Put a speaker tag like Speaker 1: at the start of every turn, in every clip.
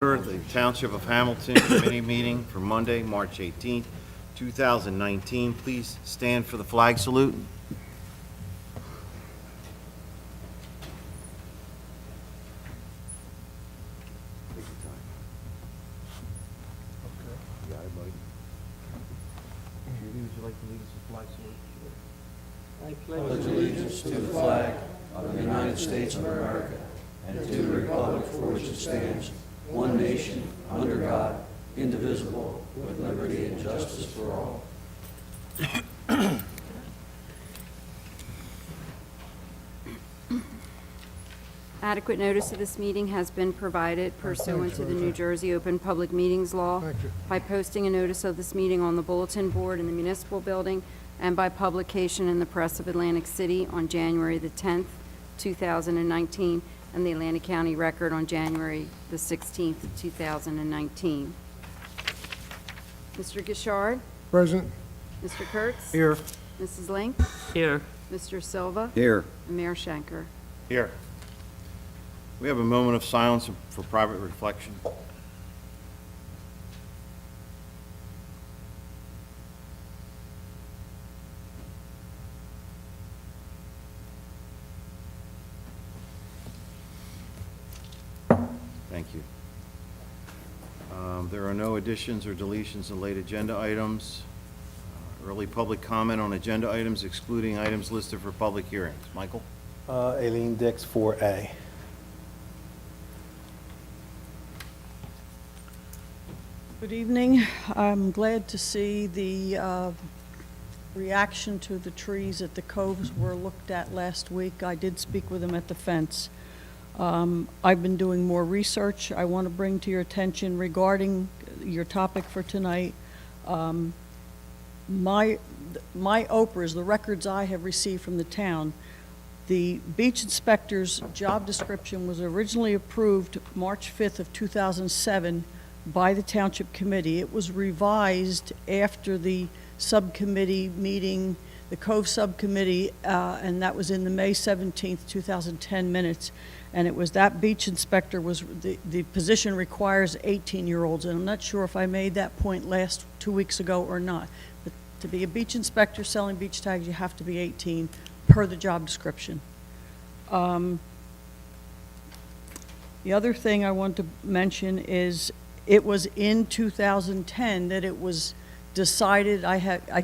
Speaker 1: The Township of Hamilton Committee meeting for Monday, March 18th, 2019. Please stand for the flag salute. Would you like to lead us with flag salute?
Speaker 2: I pledge allegiance to the flag of the United States of America and to the republic for which it stands, one nation, under God, indivisible, with liberty and justice for all.
Speaker 3: Adequate notice of this meeting has been provided pursuant to the New Jersey Open Public Meetings Law by posting a notice of this meeting on the bulletin board in the municipal building and by publication in the Press of Atlantic City on January the 10th, 2019, and the Atlantic County Record on January the 16th, 2019. Mr. Gishard?
Speaker 4: Present.
Speaker 3: Mr. Kurtz?
Speaker 4: Here.
Speaker 3: Mrs. Link?
Speaker 2: Here.
Speaker 3: Mr. Silva?
Speaker 1: Here.
Speaker 3: And Mayor Schenker.
Speaker 1: Here. We have a moment of silence for private reflection. Thank you. There are no additions or deletions in late agenda items. Early public comment on agenda items excluding items listed for public hearings. Michael?
Speaker 4: Aileen Dix, 4A.
Speaker 5: Good evening. I'm glad to see the reaction to the trees at the coves were looked at last week. I did speak with them at the fence. I've been doing more research I want to bring to your attention regarding your topic for tonight. My OPRs, the records I have received from the town, the beach inspector's job description was originally approved March 5th of 2007 by the Township Committee. It was revised after the subcommittee meeting, the Cove Subcommittee, and that was in the May 17th, 2010 minutes. And it was that beach inspector was, the position requires 18-year-olds, and I'm not sure if I made that point last 2 weeks ago or not. But to be a beach inspector selling beach tags, you have to be 18 per the job description. The other thing I want to mention is it was in 2010 that it was decided, I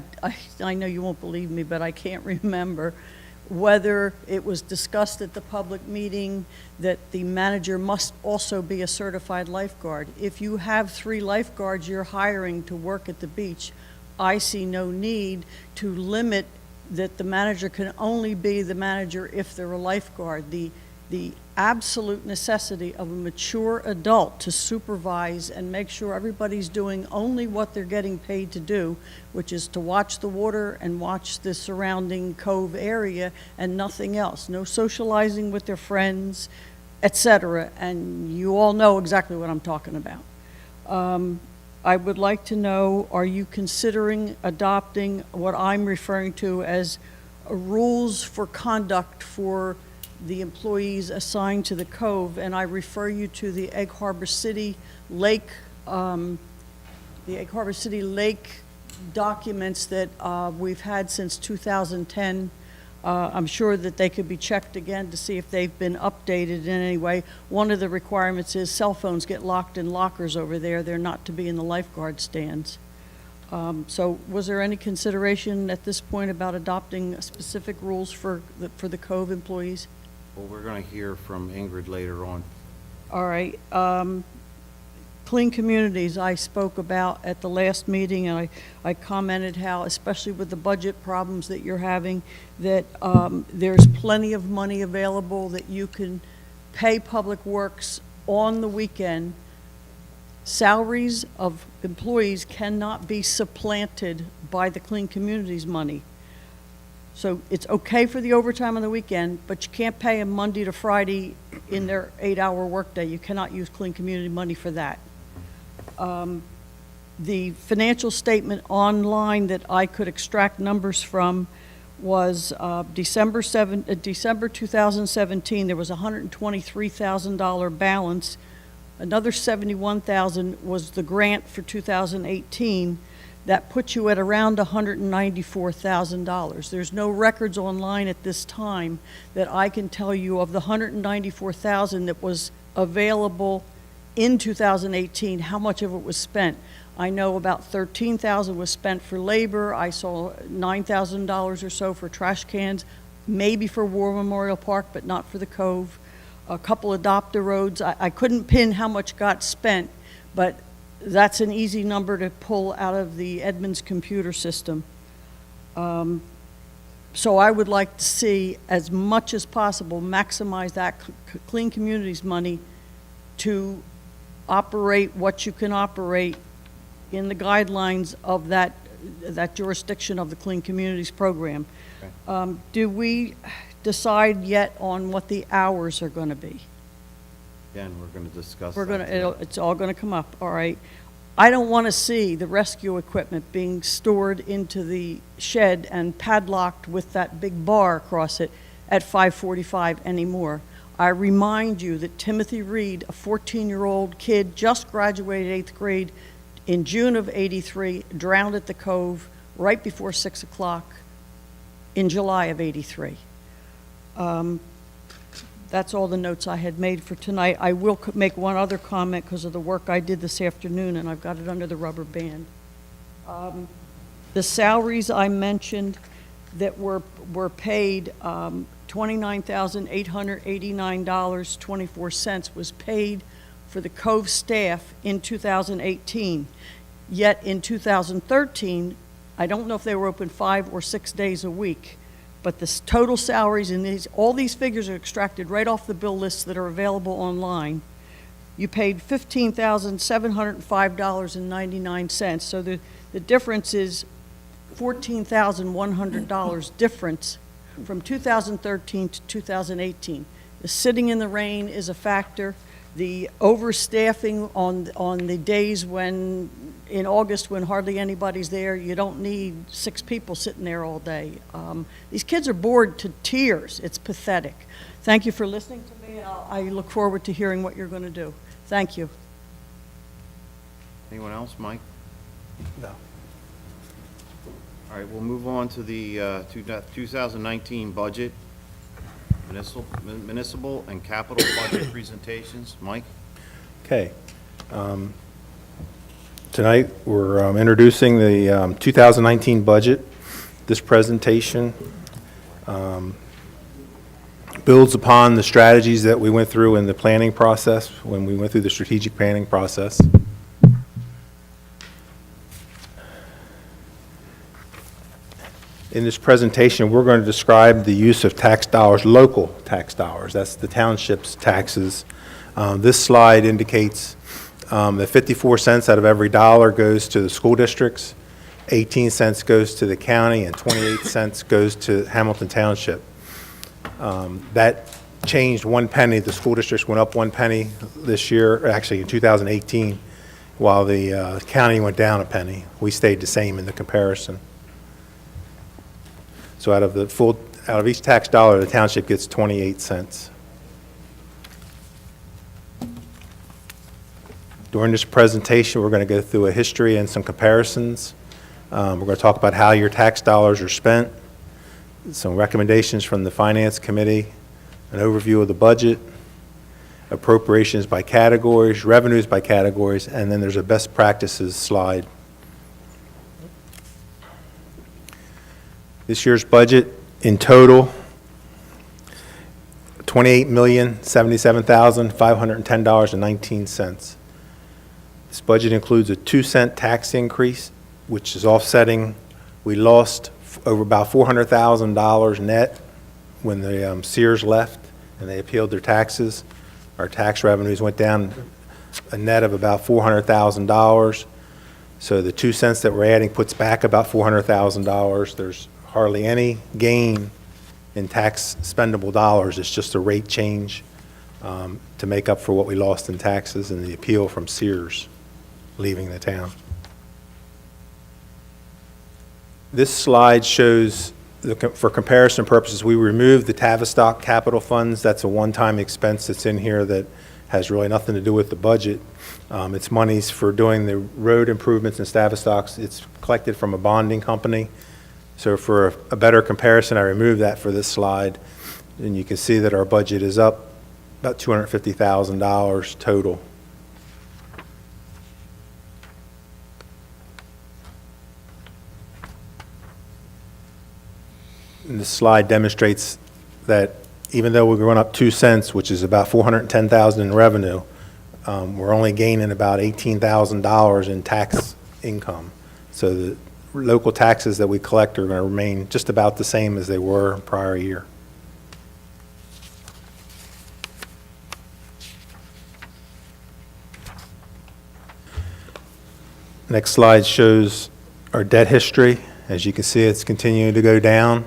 Speaker 5: know you won't believe me, but I can't remember whether it was discussed at the public meeting that the manager must also be a certified lifeguard. If you have 3 lifeguards you're hiring to work at the beach, I see no need to limit that the manager can only be the manager if they're a lifeguard. The absolute necessity of a mature adult to supervise and make sure everybody's doing only what they're getting paid to do, which is to watch the water and watch the surrounding cove area and nothing else. No socializing with their friends, etc. And you all know exactly what I'm talking about. I would like to know, are you considering adopting what I'm referring to as rules for conduct for the employees assigned to the Cove? And I refer you to the Egg Harbor City Lake, documents that we've had since 2010. I'm sure that they could be checked again to see if they've been updated in any way. One of the requirements is cell phones get locked in lockers over there. They're not to be in the lifeguard stands. So was there any consideration at this point about adopting specific rules for the Cove employees?
Speaker 1: Well, we're going to hear from Ingrid later on.
Speaker 5: All right. Clean communities, I spoke about at the last meeting, and I commented how, especially with the budget problems that you're having, that there's plenty of money available that you can pay Public Works on the weekend. Salaries of employees cannot be supplanted by the Clean Communities money. So it's okay for the overtime on the weekend, but you can't pay them Monday to Friday in their 8-hour workday. You cannot use Clean Community money for that. The financial statement online that I could extract numbers from was December 2017, there was a $123,000 balance Another $71,000 was the grant for 2018. That puts you at around $194,000. There's no records online at this time that I can tell you of the $194,000 that was available in 2018, how much of it was spent. I know about $13,000 was spent for labor. I saw $9,000 or so for trash cans, maybe for War Memorial Park, but not for the Cove. A couple adopt-a-roads. I couldn't pin how much got spent, but that's an easy number to pull out of the Edmunds computer system. So I would like to see, as much as possible, maximize that Clean Communities money to operate what you can operate in the guidelines of that jurisdiction of the Clean Communities program.
Speaker 1: Okay.
Speaker 5: Do we decide yet on what the hours are going to be?
Speaker 1: Again, we're going to discuss
Speaker 5: We're
Speaker 1: that
Speaker 5: going
Speaker 1: today.
Speaker 5: to, it's all going to come up, all right. I don't want to see the rescue equipment being stored into the shed and padlocked with that big bar across it at 5:45 anymore. I remind you that Timothy Reed, a 14-year-old kid, just graduated 8th grade in June of '83, drowned at the Cove right before 6 o'clock in July of '83. That's all the notes I had made for tonight. I will make one other comment because of the work I did this afternoon, and I've got it under the rubber band. The salaries I mentioned that were paid, $29,889.24 was paid for the Cove staff in 2018. Yet in 2013, I don't know if they were open 5 or 6 days a week, but the total salaries in all these figures are extracted right off the bill lists that are available online. You paid $15,705.99, so the difference is $14,100 difference from 2013 to 2018. The sitting in the rain is a factor. The overstaffing on the days when, in August, when hardly anybody's there, you don't need 6 people sitting there all day. These kids are bored to tears. It's pathetic. Thank you for listening to me, and I look forward to hearing what you're going to do. Thank you.
Speaker 1: Anyone else, Mike?
Speaker 4: No.
Speaker 1: All right, we'll move on to the 2019 budget, municipal and capital budget presentations. Mike?
Speaker 4: Okay. Tonight, we're introducing the 2019 budget. This presentation builds upon the strategies that we went through in the planning process, when we went through the strategic planning process. In this presentation, we're going to describe the use of tax dollars, local tax dollars. That's the township's taxes. This slide indicates that 54 cents out of every dollar goes to the school districts, 18 cents goes to the county, and 28 cents goes to Hamilton Township. That changed 1 penny. The school districts went up 1 penny this year, actually in 2018, while the county went down 1 penny. We stayed the same in the comparison. So out of each tax dollar, the township gets 28 cents. During this presentation, we're going to go through a history and some comparisons. We're going to talk about how your tax dollars are spent, some recommendations from the Finance Committee, an overview of the budget, appropriations by categories, revenues by categories, and then there's a best practices slide. This year's budget in total, $28,077,510.19. This budget includes a 2-cent tax increase, which is offsetting. We lost over about $400,000 net when the Sears left and they appealed their taxes. Our tax revenues went down a net of about $400,000. So the 2 cents that we're adding puts back about $400,000. There's hardly any gain in tax spendable dollars. It's just a rate change to make up for what we lost in taxes and the appeal from Sears leaving the town. This slide shows, for comparison purposes, we removed the Tavistock capital funds. That's a one-time expense that's in here that has really nothing to do with the budget. It's monies for doing the road improvements in Tavistock. It's collected from a bonding company. So for a better comparison, I removed that for this slide. And you can see that our budget is up about $250,000 total. And this slide demonstrates that even though we're going up 2 cents, which is about $410,000 in revenue, we're only gaining about $18,000 in tax income. So the local taxes that we collect are going to remain just about the same as they were prior year. Next slide shows our debt history. As you can see, it's continuing to go down.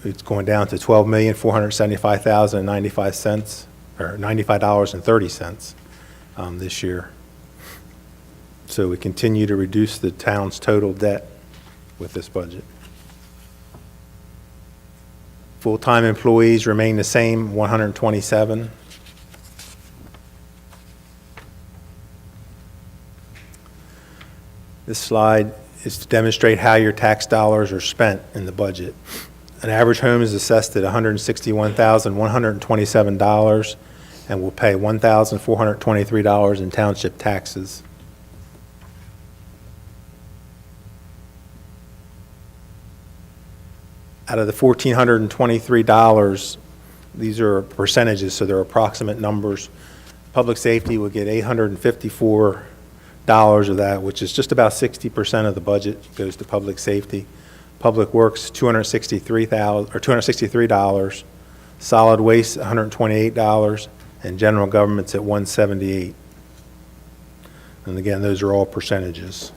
Speaker 4: It's going down to $12,475,095 or $95.30 this year. So we continue to reduce the town's total debt with this budget. Full-time employees remain the same, 127. This slide is to demonstrate how your tax dollars are spent in the budget. An average home is assessed at $161,127 and will pay $1,423 in township taxes. Out of the $1,423, these are percentages, so they're approximate numbers. Public safety will get $854 of that, which is just about 60% of the budget goes to public safety. Public Works, $263. Solid Waste, $128, and General Government's at $178. And again, those are all percentages.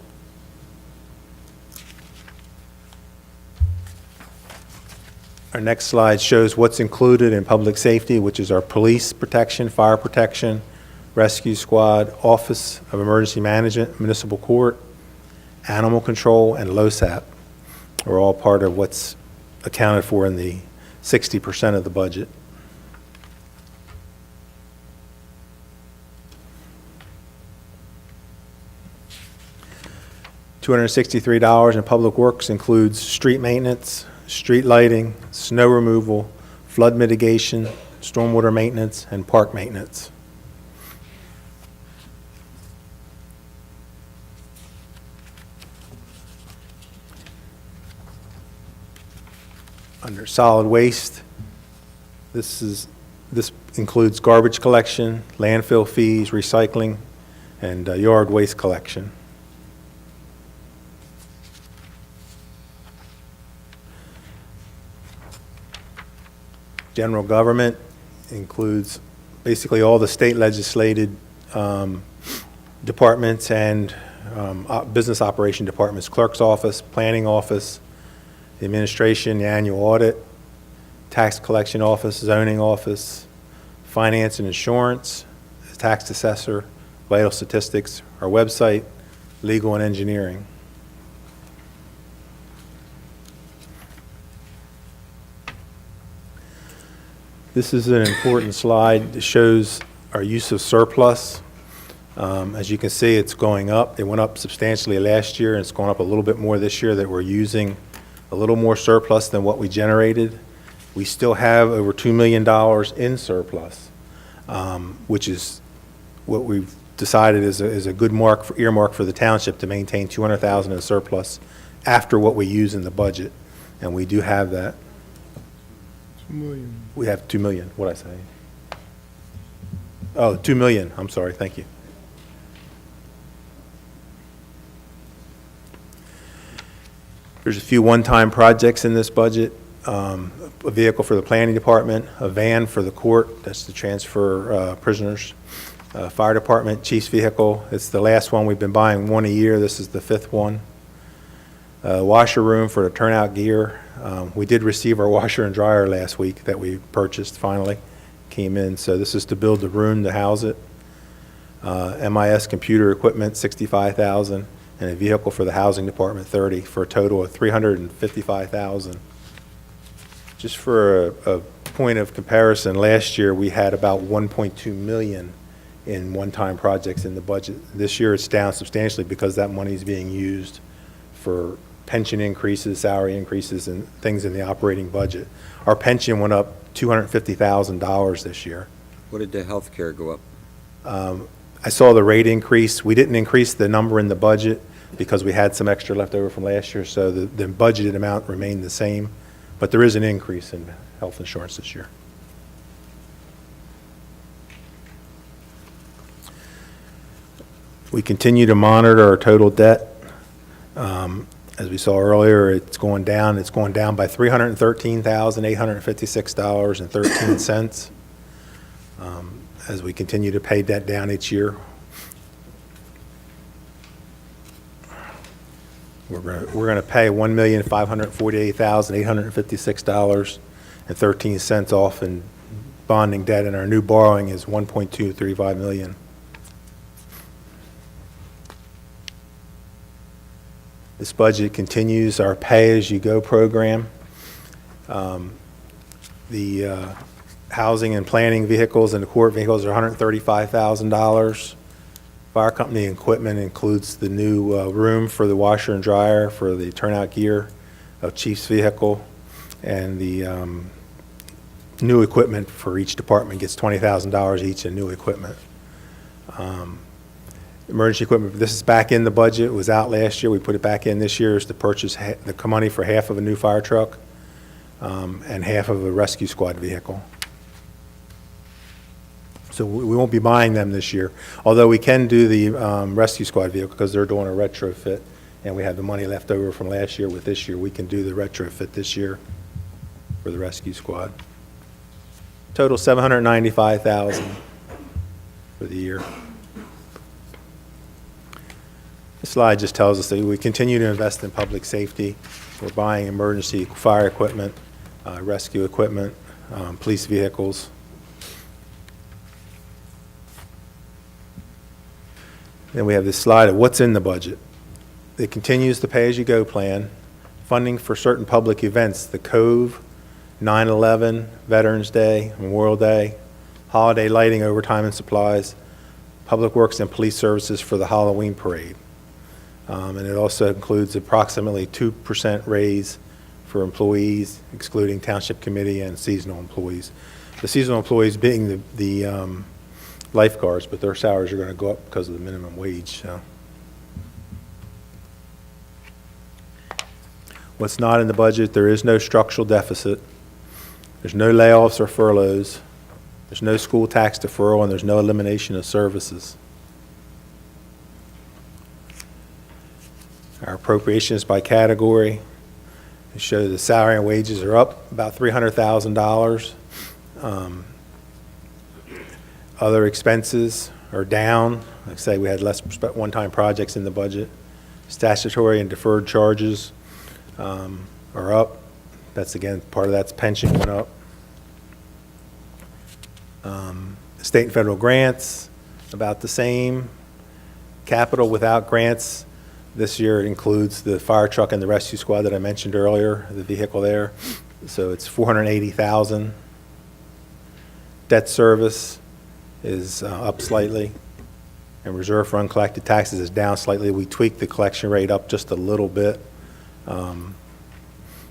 Speaker 4: Our next slide shows what's included in public safety, which is our police protection, fire protection, rescue squad, Office of Emergency Management, municipal court, animal control, and LoSAP are all part of what's accounted for in the 60% of the budget. $263 in public works includes street maintenance, street lighting, snow removal, flood mitigation, stormwater maintenance, and park maintenance. Under solid waste, this includes garbage collection, landfill fees, recycling, and yard waste collection. General government includes basically all the state legislated departments and business operation departments, clerk's office, planning office, the administration, the annual audit, tax collection office, zoning office, finance and insurance, the tax assessor, vital statistics, our website, legal and engineering. This is an important slide that shows our use of surplus. As you can see, it's going up. It went up substantially last year, and it's going up a little bit more this year that we're using a little more surplus than what we generated. We still have over $2 million in surplus, which is what we've decided is a good earmark for the township to maintain $200,000 in surplus after what we use in the budget, and we do have that. We have $2 million. What'd I say? Oh, $2 million. I'm sorry. Thank you. There's a few one-time projects in this budget. A vehicle for the planning department, a van for the court, that's to transfer prisoners. Fire department, chief's vehicle. It's the last one. We've been buying one a year. This is the 5th one. Washer room for the turnout gear. We did receive our washer and dryer last week that we purchased finally. Came in, so this is to build the room to house it. MIS computer equipment, $65,000, and a vehicle for the housing department, $30,000, for a total of $355,000. Just for a point of comparison, last year, we had about 1.2 million in one-time projects in the budget. This year, it's down substantially because that money is being used for pension increases, salary increases, and things in the operating budget. Our pension went up $250,000 this year.
Speaker 2: What did the health care go up?
Speaker 4: I saw the rate increase. We didn't increase the number in the budget because we had some extra left over from last year, so the budgeted amount remained the same, but there is an increase in health insurance this year. We continue to monitor our total debt. As we saw earlier, it's going down. It's going down by $313,856.13 as we continue to pay debt down each year. We're going to pay $1,548,856.13 off in bonding debt, and our new borrowing is $1.235 million. This budget continues our pay-as-you-go program. The housing and planning vehicles and the court vehicles are $135,000. Fire company equipment includes the new room for the washer and dryer for the turnout gear of Chief's vehicle, and the new equipment for each department gets $20,000 each in new equipment. Emergency equipment, this is back in the budget. It was out last year. We put it back in this year is to purchase the money for half of a new fire truck and half of a rescue squad vehicle. So we won't be buying them this year, although we can do the rescue squad vehicle because they're doing a retrofit, and we have the money left over from last year with this year. We can do the retrofit this year for the rescue squad. Total $795,000 for the year. This slide just tells us that we continue to invest in public safety. We're buying emergency fire equipment, rescue equipment, police vehicles. Then we have this slide of what's in the budget. It continues the pay-as-you-go plan, funding for certain public events, the Cove, 9/11, Veterans Day, Memorial Day, holiday lighting, overtime and supplies, Public Works and Police Services for the Halloween parade. And it also includes approximately 2% raise for employees, excluding Township Committee and seasonal employees. The seasonal employees being the lifeguards, but their salaries are going to go up because of the minimum wage. So. What's not in the budget, there is no structural deficit. There's no layoffs or furloughs. There's no school tax deferral, and there's no elimination of services. Our appropriations by category show the salary and wages are up about $300,000. Other expenses are down. Like I say, we had less one-time projects in the budget. Statutory and deferred charges are up. That's, again, part of that's pension went up. State and federal grants, about the same. Capital without grants, this year it includes the fire truck and the rescue squad that I mentioned earlier, the vehicle there. So it's $480,000. Debt service is up slightly, and reserve for uncollected taxes is down slightly. We tweaked the collection rate up just a little bit.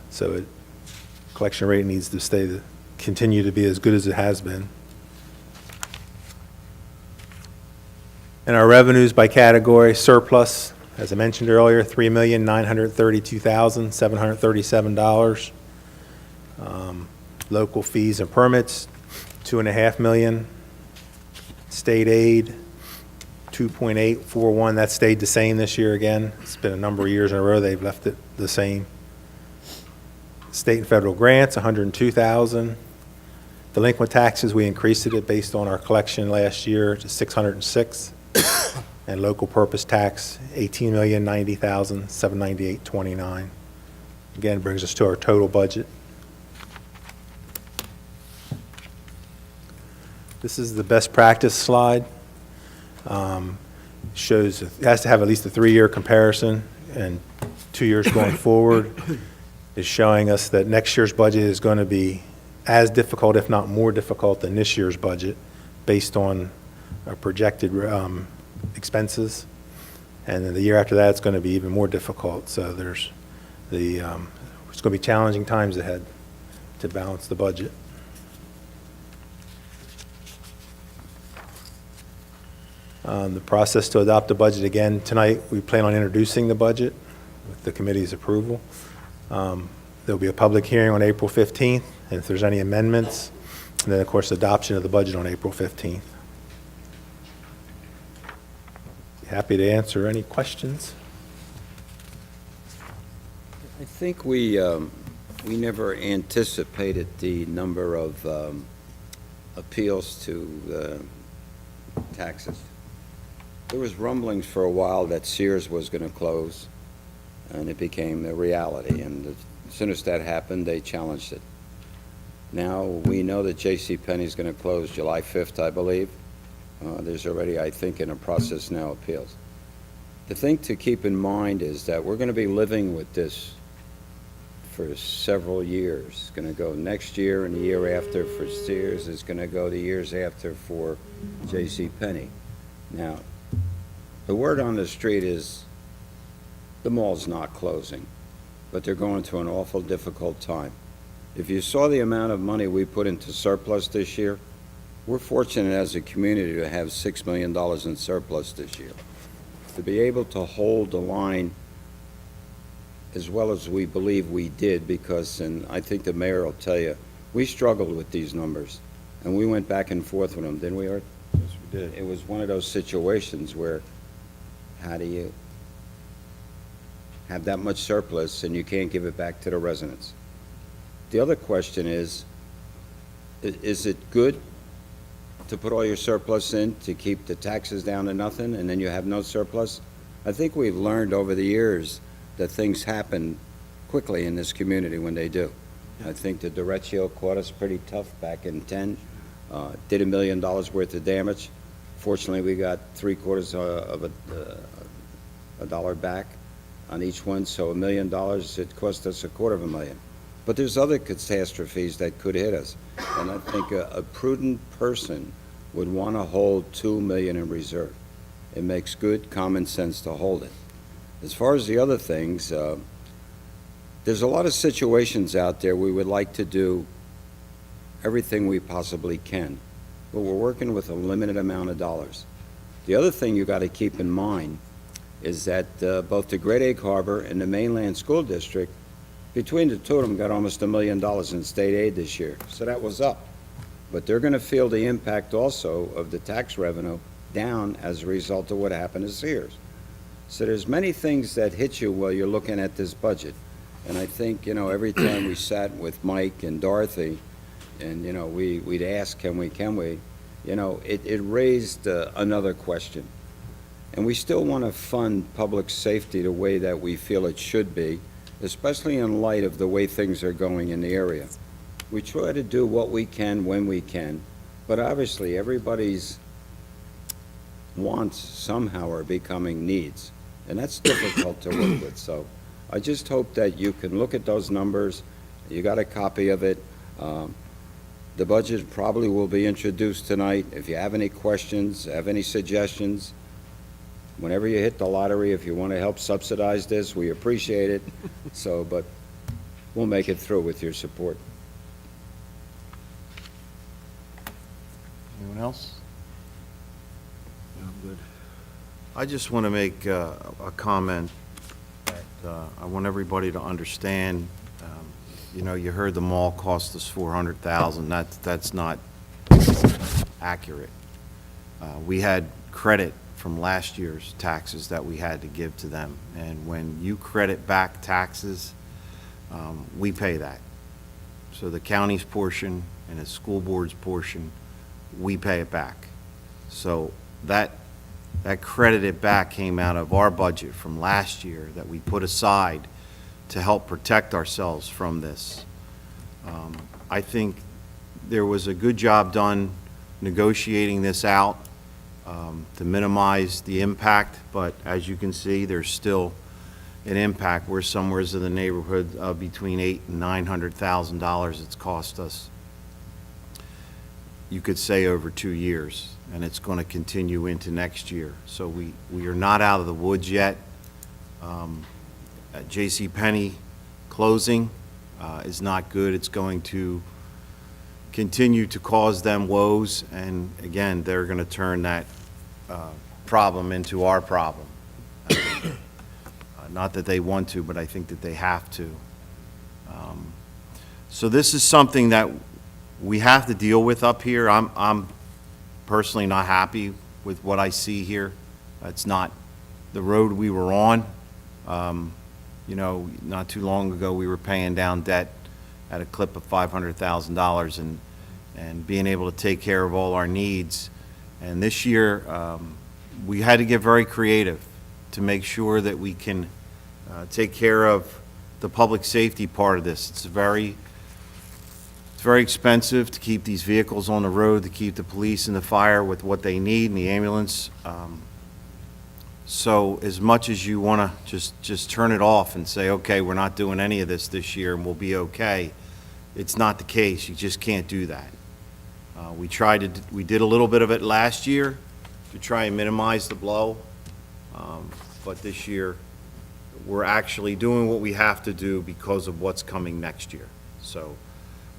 Speaker 4: So collection rate needs to continue to be as good as it has been. And our revenues by category, surplus, as I mentioned earlier, $3,932,737. Local fees and permits, $2.5 million. State aid, $2.841. That stayed the same this year again. It's been a number of years in a row they've left it the same. State and federal grants, $102,000. Delinquent taxes, we increased it based on our collection last year to $606,000. And local purpose tax, $18,090,798.29. Again, brings us to our total budget. This is the best practice slide. Shows it has to have at least a 3-year comparison, and 2 years going forward is showing us that next year's budget is going to be as difficult, if not more difficult, than this year's budget, based on our projected expenses. And then the year after that, it's going to be even more difficult. So it's going to be challenging times ahead to balance the budget. The process to adopt the budget, again, tonight, we plan on introducing the budget with the committee's approval. There'll be a public hearing on April 15th, and if there's any amendments, and then, of course, adoption of the budget on April 15th. Happy to answer any questions.
Speaker 6: I think we never anticipated the number of appeals to taxes. There was rumblings for a while that Sears was going to close, and it became a reality. And as soon as that happened, they challenged it. Now, we know that JCPenney is going to close July 5th, I believe. There's already, I think, in a process now, appeals. The thing to keep in mind is that we're going to be living with this for several years. It's going to go next year and the year after for Sears. It's going to go the years after for JCPenney. Now, the word on the street is the mall's not closing, but they're going through an awful difficult time. If you saw the amount of money we put into surplus this year, we're fortunate as a community to have $6 million in surplus this year. To be able to hold the line as well as we believe we did, because, and I think the mayor will tell you, we struggled with these numbers, and we went back and forth with them, didn't we, Art?
Speaker 1: Yes, we did.
Speaker 6: It was one of those situations where, how do you have that much surplus and you can't give it back to the residents? The other question is it good to put all your surplus in to keep the taxes down to nothing and then you have no surplus? I think we've learned over the years that things happen quickly in this community when they do. I think the derecho caught us pretty tough back in 10, did $1 million worth of damage. Fortunately, we got $0.75 of a dollar back on each one, so $1 million, it cost us $250,000. But there's other catastrophes that could hit us, and I think a prudent person would want to hold $2 million in reserve. It makes good common sense to hold it. As far as the other things, there's a lot of situations out there we would like to do everything we possibly can, but we're working with a limited amount of dollars. The other thing you got to keep in mind is that both the Great Egg Harbor and the Mainland School District, between the two of them, got almost $1 million in state aid this year, so that was up. But they're going to feel the impact also of the tax revenue down as a result of what happened to Sears. So there's many things that hit you while you're looking at this budget. And I think, every time we sat with Mike and Dorothy, and, we'd ask, can we, it raised another question. And we still want to fund public safety the way that we feel it should be, especially in light of the way things are going in the area. We try to do what we can when we can, but obviously everybody's wants somehow are becoming needs, and that's difficult to work with. So I just hope that you can look at those numbers. You got a copy of it. The budget probably will be introduced tonight. If you have any questions, have any suggestions, whenever you hit the lottery, if you want to help subsidize this, we appreciate it. So, but we'll make it through with your support.
Speaker 1: Anyone else? I just want to make a comment that I want everybody to understand. You heard the mall cost us $400,000. That's not accurate. We had credit from last year's taxes that we had to give to them, and when you credit back taxes, we pay that. So the county's portion and the school board's portion, we pay it back. So that credited back came out of our budget from last year that we put aside to help protect ourselves from this. I think there was a good job done negotiating this out to minimize the impact, but as you can see, there's still an impact. We're somewhere in the neighborhood of between $800,000 and $900,000 it's cost us you could say over 2 years, and it's going to continue into next year. So we are not out of the woods yet. J.C. Penney closing is not good. It's going to continue to cause them woes, and again, they're going to turn that problem into our problem. Not that they want to, but I think that they have to. So this is something that we have to deal with up here. I'm personally not happy with what I see here. It's not the road we were on. You know, not too long ago, we were paying down debt at a clip of $500,000 and being able to take care of all our needs. And this year, we had to get very creative to make sure that we can take care of the public safety part of this. It's very expensive to keep these vehicles on the road, to keep the police and the fire with what they need, and the ambulance. So as much as you want to just turn it off and say, okay, we're not doing any of this year and we'll be okay, it's not the case. You just can't do that. We did a little bit of it last year to try and minimize the blow, but this year we're actually doing what we have to do because of what's coming next year. So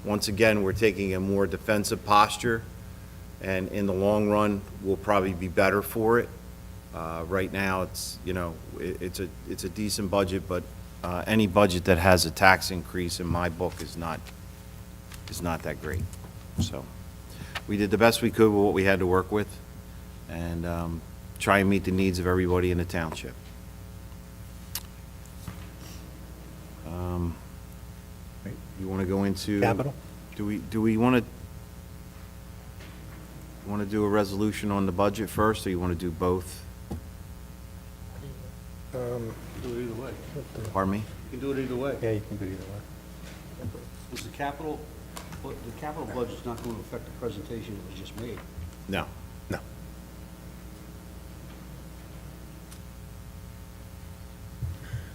Speaker 1: once again, we're taking a more defensive posture, and in the long run, we'll probably be better for it. Right now, it's, you know, it's a decent budget, but any budget that has a tax increase in my book is not that great. So we did the best we could with what we had to work with, and try and meet the needs of everybody in the township. You want to go into
Speaker 4: Capital?
Speaker 1: Do we want to do a resolution on the budget first, or you want to do both?
Speaker 2: Do it either way.
Speaker 1: Pardon me?
Speaker 2: You can do it either way.
Speaker 4: Yeah, you can do either way.
Speaker 2: Is the capital budget's not going to affect the presentation that was just made.
Speaker 1: No.
Speaker 4: No.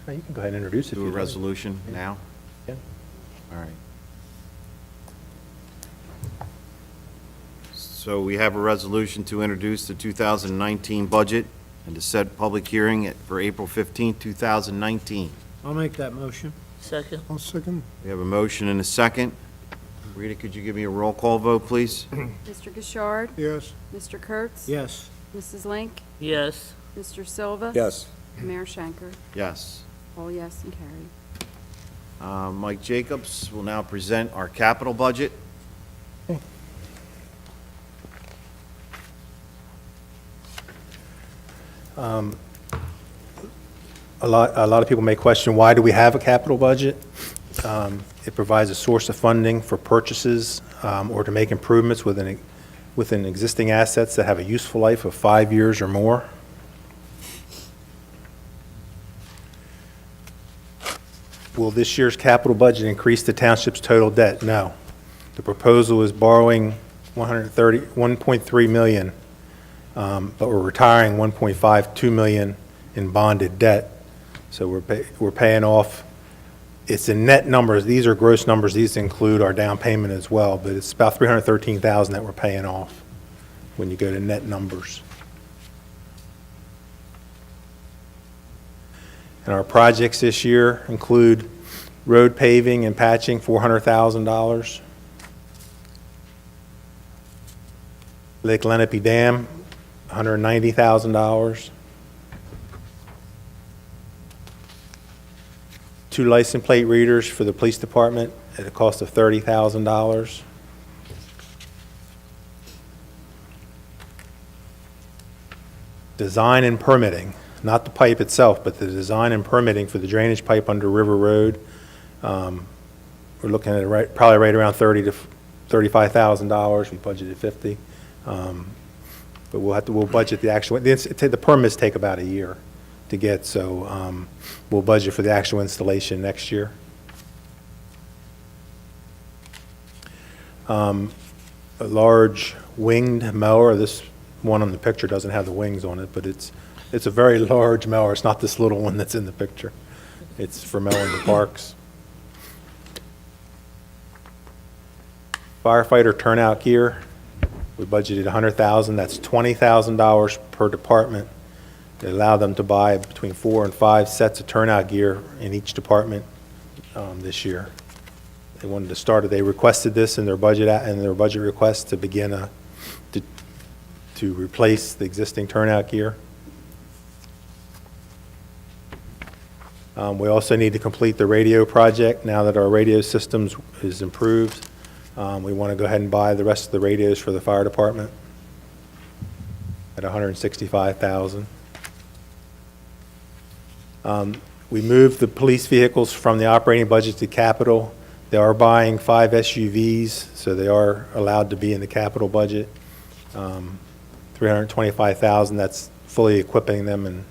Speaker 4: No, you can go ahead and introduce it.
Speaker 1: Do a resolution now?
Speaker 4: Yeah.
Speaker 1: All right. So we have a resolution to introduce the 2019 budget and to set public hearing for April 15, 2019.
Speaker 7: I'll make that motion.
Speaker 8: Second.
Speaker 7: I'll second.
Speaker 1: We have a motion and a second. Rita, could you give me a roll call vote, please?
Speaker 3: Mr. Gishard?
Speaker 7: Yes.
Speaker 3: Mr. Kurtz?
Speaker 7: Yes.
Speaker 3: Mrs. Link?
Speaker 8: Yes.
Speaker 3: Mr. Silva?
Speaker 6: Yes.
Speaker 3: Mayor Schenker?
Speaker 1: Yes.
Speaker 3: All yes and carried.
Speaker 1: Mike Jacobs will now present our capital budget.
Speaker 4: A lot of people may question, why do we have a capital budget? It provides a source of funding for purchases or to make improvements within existing assets that have a useful life of 5 years or more. Will this year's capital budget increase the township's total debt? No. The proposal is borrowing $1.3 million, but we're retiring $1.52 million in bonded debt. So we're paying off. It's in net numbers. These are gross numbers. These include our down payment as well, but it's about $313,000 that we're paying off when you go to net numbers. And our projects this year include road paving and patching, $400,000. Lake Lenape Dam, $190,000. 2 license plate readers for the police department at a cost of $30,000. Design and permitting, not the pipe itself, but the design and permitting for the drainage pipe under River Road. We're looking at probably right around $30,000 to $35,000. We budgeted $50,000. But we'll budget the actual, the permits take about a year to get, so we'll budget for the actual installation next year. A large winged mower. This one on the picture doesn't have the wings on it, but it's a very large mower. It's not this little one that's in the picture. It's for mowing the parks. Firefighter turnout gear, We budgeted $100,000, that's $20,000 per department. They allow them to buy between 4 and 5 sets of turnout gear in each department this year. They wanted to start it, they requested this in their budget request to begin to replace the existing turnout gear. We also need to complete the radio project now that our radio systems is improved. We want to go ahead and buy the rest of the radios for the fire department at $165,000. We moved the police vehicles from the operating budget to capital. They are buying 5 SUVs, so they are allowed to be in the capital budget. $325,000, that's fully equipping them, and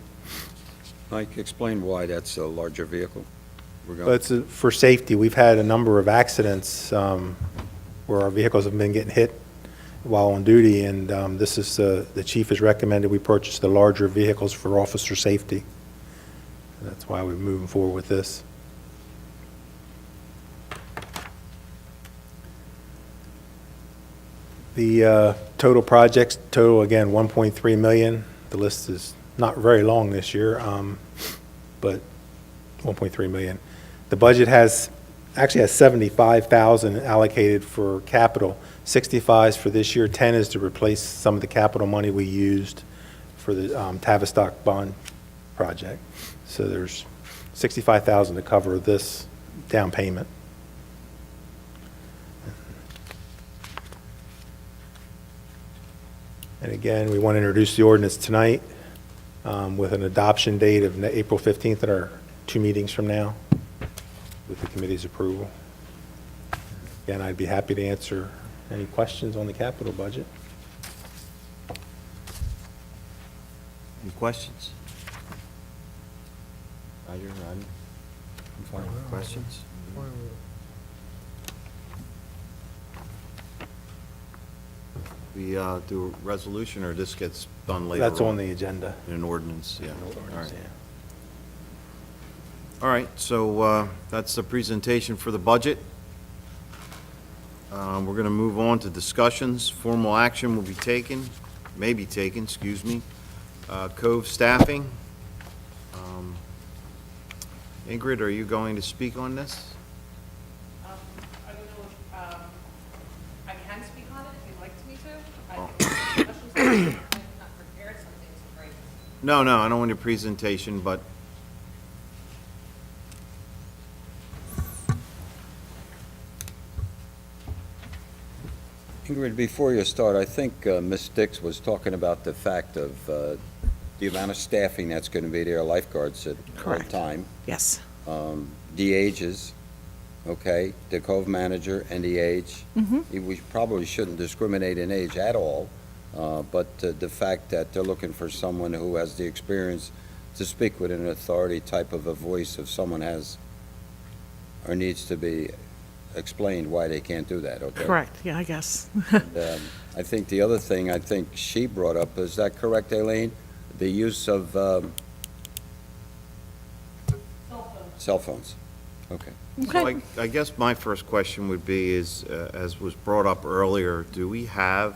Speaker 6: Mike, explain why that's a larger vehicle.
Speaker 4: but it's for safety. We've had a number of accidents where our vehicles have been getting hit while on duty, and this is, the chief has recommended we purchase the larger vehicles for officer safety. That's why we're moving forward with this. The total projects, again, $1.3 million. The list is not very long this year, but $1.3 million. The budget actually has $75,000 allocated for capital. 65 is for this year, 10 is to replace some of the capital money we used for the Tavistock bond project. So there's $65,000 to cover this down payment. And again, we want to introduce the ordinance tonight with an adoption date of April 15th at our 2 meetings from now with the committee's approval. Again, I'd be happy to answer any questions on the capital budget.
Speaker 1: Any questions? Roger, Rodney? Questions? We do a resolution, or this gets done later on?
Speaker 4: That's on the agenda.
Speaker 1: In an ordinance, yeah. All right. All right, so that's the presentation for the budget. We're going to move on to discussions. Formal action will be taken, may be taken, excuse me. Cove staffing. Ingrid, are you going to speak on this?
Speaker 7: I don't know if I can speak on it if you'd like me to. I'm not prepared something to break.
Speaker 1: No, I don't want your presentation, but
Speaker 6: Ingrid, before you start, I think Ms. Dix was talking about the fact of the amount of staffing that's going to be there, lifeguards at all
Speaker 7: Correct.
Speaker 6: time,
Speaker 7: Yes.
Speaker 6: the ages, okay, the cove manager and the age. We probably shouldn't discriminate in age at all, but the fact that they're looking for someone who has the experience to speak with an authority type of a voice if someone has or needs to be explained why they can't do that, okay?
Speaker 7: Correct, yeah, I guess.
Speaker 6: And, I think the other thing I think she brought up, is that correct, Aileen? The use of cell phones. Okay.
Speaker 1: so I guess my first question would be is, as was brought up earlier, do we have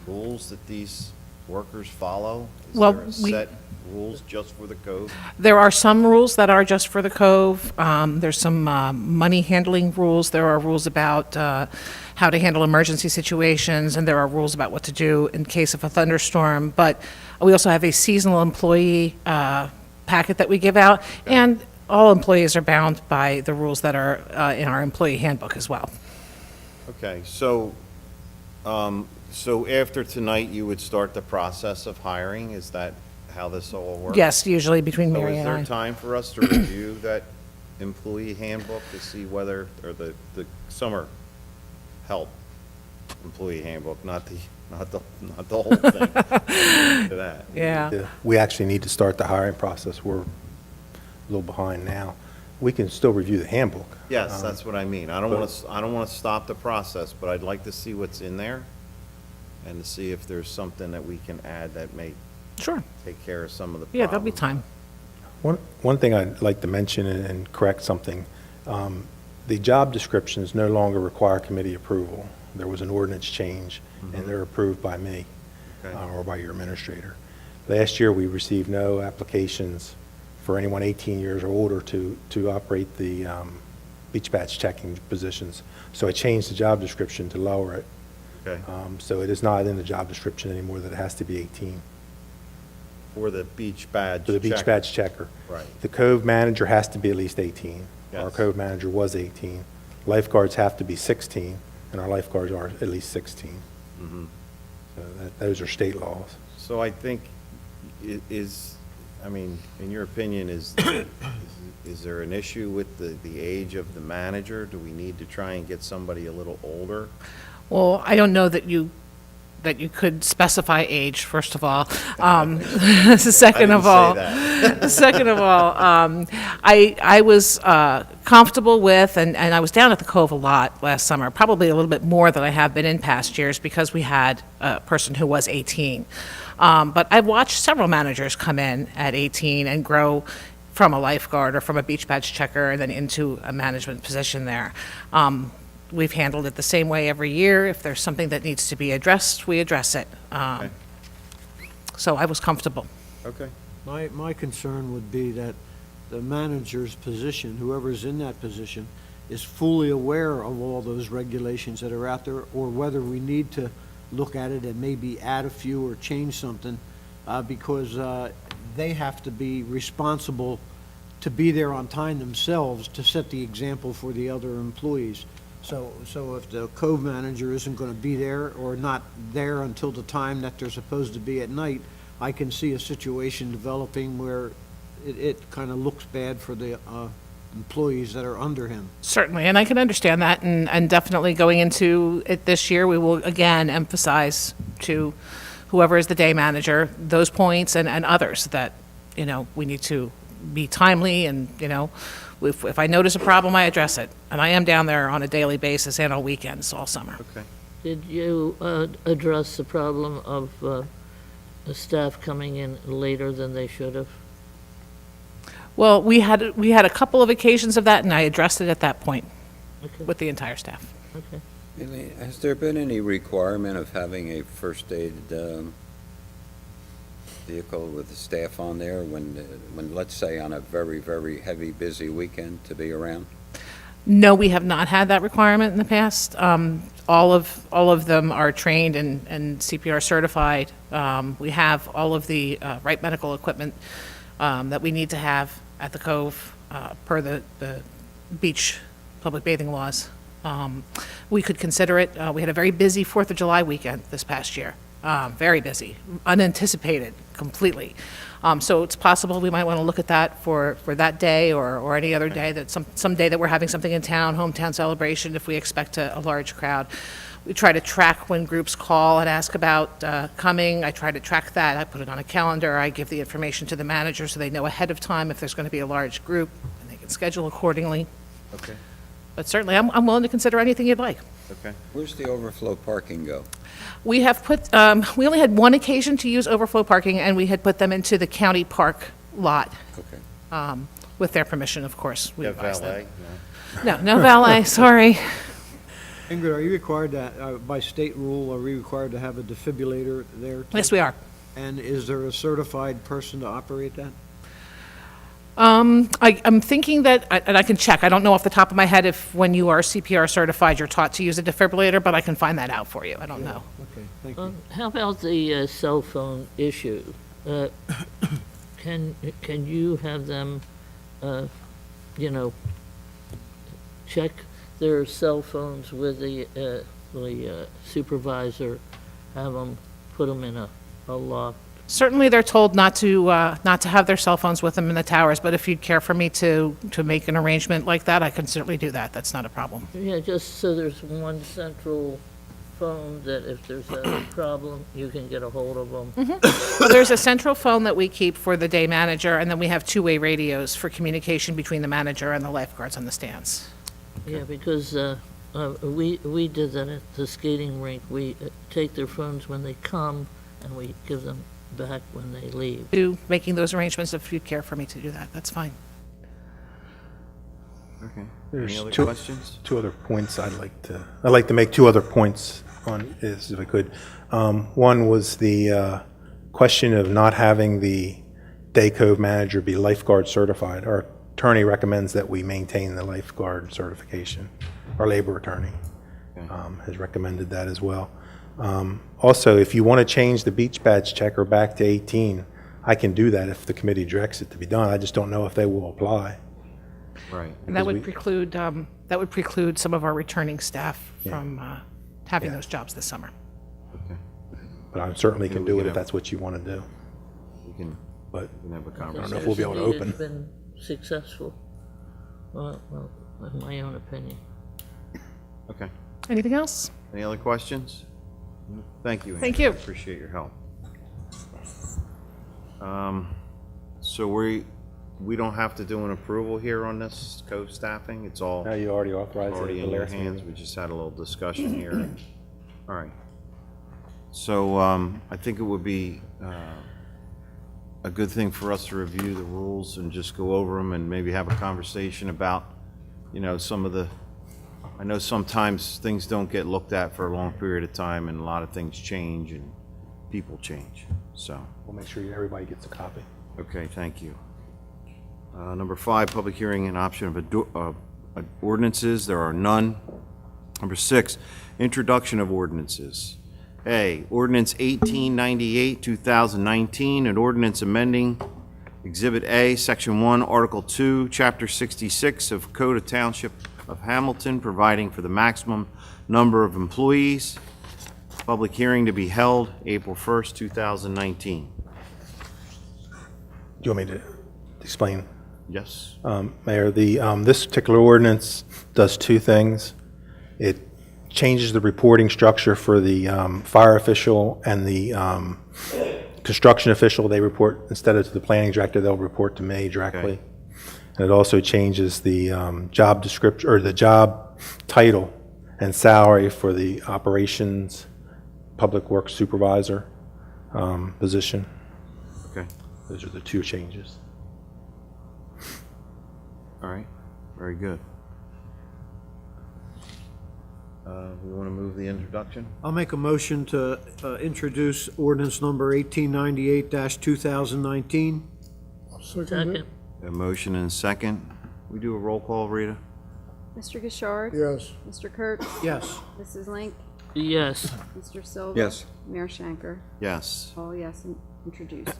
Speaker 1: rules that these workers follow?
Speaker 7: Well,
Speaker 1: Is there a set rules just for the code?
Speaker 7: There are some rules that are just for the Cove. There's some money handling rules. There are rules about how to handle emergency situations, and there are rules about what to do in case of a thunderstorm. But we also have a seasonal employee packet that we give out, and all employees are bound by the rules that are in our employee handbook as well.
Speaker 1: Okay, so after tonight, you would start the process of hiring? Is that how this all works?
Speaker 7: Yes, usually between
Speaker 1: So
Speaker 7: Mary
Speaker 1: is
Speaker 7: and
Speaker 1: there
Speaker 7: I.
Speaker 1: time for us to review that employee handbook to see whether, or the summer help employee handbook, not the whole thing? To that.
Speaker 7: Yeah.
Speaker 4: We actually need to start the hiring process. We're a little behind now. We can still review the handbook.
Speaker 1: Yes, that's what I mean. I don't want to stop the process, but I'd like to see what's in there and to see if there's something that we can add that may
Speaker 7: Sure.
Speaker 1: take care of some of the problems.
Speaker 7: Yeah, there'll be time.
Speaker 4: One thing I'd like to mention and correct something, the job descriptions no longer require committee approval. There was an ordinance change, and they're approved by me
Speaker 1: Okay.
Speaker 4: or by your administrator. Last year, we received no applications for anyone 18 years or older to operate the beach badge checking positions. So I changed the job description to lower it.
Speaker 1: Okay.
Speaker 4: So it is not in the job description anymore that it has to be 18
Speaker 1: For the beach badge.
Speaker 4: for the beach
Speaker 1: check.
Speaker 4: badge checker.
Speaker 1: Right.
Speaker 4: The cove manager has to be at least 18. Our
Speaker 1: Yes.
Speaker 4: cove manager was 18. Lifeguards have to be 16, and our lifeguards are at least 16.
Speaker 1: Mhm.
Speaker 4: So those are state laws.
Speaker 1: So I think I mean, in your opinion, is there an issue with the age of the manager? Do we need to try and get somebody a little older?
Speaker 7: Well, I don't know that you could specify age, first of all. Second of all, second of all, I was comfortable with, and I was down at the Cove a lot last summer, probably a little bit more than I have been in past years because we had a person who was 18. But I've watched several managers come in at 18 and grow from a lifeguard or from a beach badge checker and then into a management position there. We've handled it the same way every year. If there's something that needs to be addressed, we address it.
Speaker 1: Okay.
Speaker 7: So I was comfortable.
Speaker 1: Okay.
Speaker 2: My concern would be that the manager's position, whoever's in that position, is fully aware of all those regulations that are out there, or whether we need to look at it and maybe add a few or change something, because they have to be responsible to be there on time themselves to set the example for the other employees. So if the cove manager isn't going to be there or not there until the time that they're supposed to be at night, I can see a situation developing where it kind of looks bad for the employees that are under him.
Speaker 7: Certainly, and I can understand that, and definitely going into it this year, we will again emphasize to whoever is the day manager, those points and others that, we need to be timely and, if I notice a problem, I address it. And I am down there on a daily basis and on weekends all summer.
Speaker 1: Okay.
Speaker 8: Did you address the problem of the staff coming in later than they should have?
Speaker 7: Well, we had a couple of occasions of that, and I addressed it at that point
Speaker 8: Okay,
Speaker 7: with the entire staff.
Speaker 8: okay.
Speaker 6: Eileen, has there been any requirement of having a first aid vehicle with the staff on there when, let's say, on a very, very heavy, busy weekend to be around?
Speaker 7: No, we have not had that requirement in the past. All of them are trained and CPR certified. We have all of the right medical equipment that we need to have at the Cove per the beach public bathing laws. We could consider it. We had a very busy 4th of July weekend this past year. Very busy, unanticipated completely. So it's possible we might want to look at that for that day or any other day, that some day that we're having something in town, hometown celebration, if we expect a large crowd. We try to track when groups call and ask about coming. I try to track that. I put it on a calendar. I give the information to the manager so they know ahead of time if there's going to be a large group, and they can schedule accordingly.
Speaker 1: Okay.
Speaker 7: But certainly, I'm willing to consider anything you'd like.
Speaker 1: Okay.
Speaker 6: Where's the overflow parking go?
Speaker 7: We have put, we only had one occasion to use overflow parking, and we had put them into the county park lot,
Speaker 6: Okay.
Speaker 7: with their permission, of course. We
Speaker 1: You have
Speaker 7: advised them.
Speaker 1: valet?
Speaker 7: No valet, sorry.
Speaker 2: Ingrid, are you required to, by state rule, are we required to have a defibrillator there?
Speaker 7: Yes, we are.
Speaker 2: And is there a certified person to operate that?
Speaker 7: I'm thinking that, and I can check, I don't know off the top of my head if when you are CPR certified, you're taught to use a defibrillator, but I can find that out for you. I don't know.
Speaker 2: Okay, thank you.
Speaker 8: How about the cell phone issue? Can you have them, check their cell phones with the supervisor, have them put them in a lock?
Speaker 7: Certainly, they're told not to have their cell phones with them in the towers, but if you'd care for me to make an arrangement like that, I can certainly do that. That's not a problem.
Speaker 8: Yeah, just so there's one central phone that if there's a problem, you can get a hold of them.
Speaker 7: Well, there's a central phone that we keep for the day manager, and then we have two-way radios for communication between the manager and the lifeguards on the stands.
Speaker 8: Yeah, because we did that at the skating rink. We take their phones when they come, and we give them back when they leave.
Speaker 7: Making those arrangements, if you'd care for me to do that, that's fine.
Speaker 1: Okay. Any other questions?
Speaker 4: Two other points I'd like to make two other points on this, if I could. One was the question of not having the Day Cove manager be lifeguard certified. Our attorney recommends that we maintain the lifeguard certification. Our labor attorney has recommended that as well. Also, if you want to change the beach badge checker back to 18, I can do that if the committee directs it to be done. I just don't know if they will apply.
Speaker 1: Right.
Speaker 7: And that would preclude some of our returning staff from having those jobs this summer.
Speaker 1: Okay.
Speaker 4: But I certainly can
Speaker 1: we
Speaker 4: do
Speaker 1: can
Speaker 4: it if
Speaker 1: have-
Speaker 4: that's what you want to do.
Speaker 1: We can
Speaker 4: But
Speaker 1: have a
Speaker 4: I don't know
Speaker 1: conversation.
Speaker 4: if we'll be able to open.
Speaker 8: It's been successful. Well, in my own opinion.
Speaker 1: Okay.
Speaker 7: Anything else?
Speaker 1: Any other questions? Thank you.
Speaker 7: Thank
Speaker 1: Andy.
Speaker 7: you.
Speaker 1: Appreciate your help. So we don't have to do an approval here on this co-staffing? It's all
Speaker 4: Now you already authorized it at
Speaker 1: already
Speaker 4: the
Speaker 1: in your
Speaker 4: last
Speaker 1: hands?
Speaker 4: meeting.
Speaker 1: We just had a little discussion here. All right. So I think it would be a good thing for us to review the rules and just go over them and maybe have a conversation about, some of the, I know sometimes things don't get looked at for a long period of time and a lot of things change and people change, so.
Speaker 4: We'll make sure everybody gets a copy.
Speaker 1: Okay, thank you. Number 5, public hearing and option of ordinances. There are none. Number 6, introduction of ordinances. A, ordinance 1898, 2019, an ordinance amending Exhibit A, Section 1, Article 2, Chapter 66 of Code of Township of Hamilton, providing for the maximum number of employees. Public hearing to be held April 1st, 2019.
Speaker 4: Do you want me to explain?
Speaker 1: Yes?
Speaker 4: Mayor, this particular ordinance does two things. It changes the reporting structure for the fire official and the construction official. They report, instead of to the planning director, they'll report to me directly.
Speaker 1: Okay.
Speaker 4: And it also changes the job description, or the job title and salary for the operations public works supervisor position.
Speaker 1: Okay,
Speaker 4: Those are the two changes.
Speaker 1: all right, very good. We want to move the introduction?
Speaker 2: I'll make a motion to introduce ordinance number 1898-2019.
Speaker 8: Second.
Speaker 1: A motion and a second. We do a roll call, Rita?
Speaker 3: Mr. Gishard?
Speaker 2: Yes.
Speaker 3: Mr. Kurtz?
Speaker 2: Yes.
Speaker 3: Mrs. Link?
Speaker 8: Yes.
Speaker 3: Mr. Silva?
Speaker 6: Yes.
Speaker 3: Mayor Shanker?
Speaker 1: Yes.
Speaker 3: All yes, and introduced.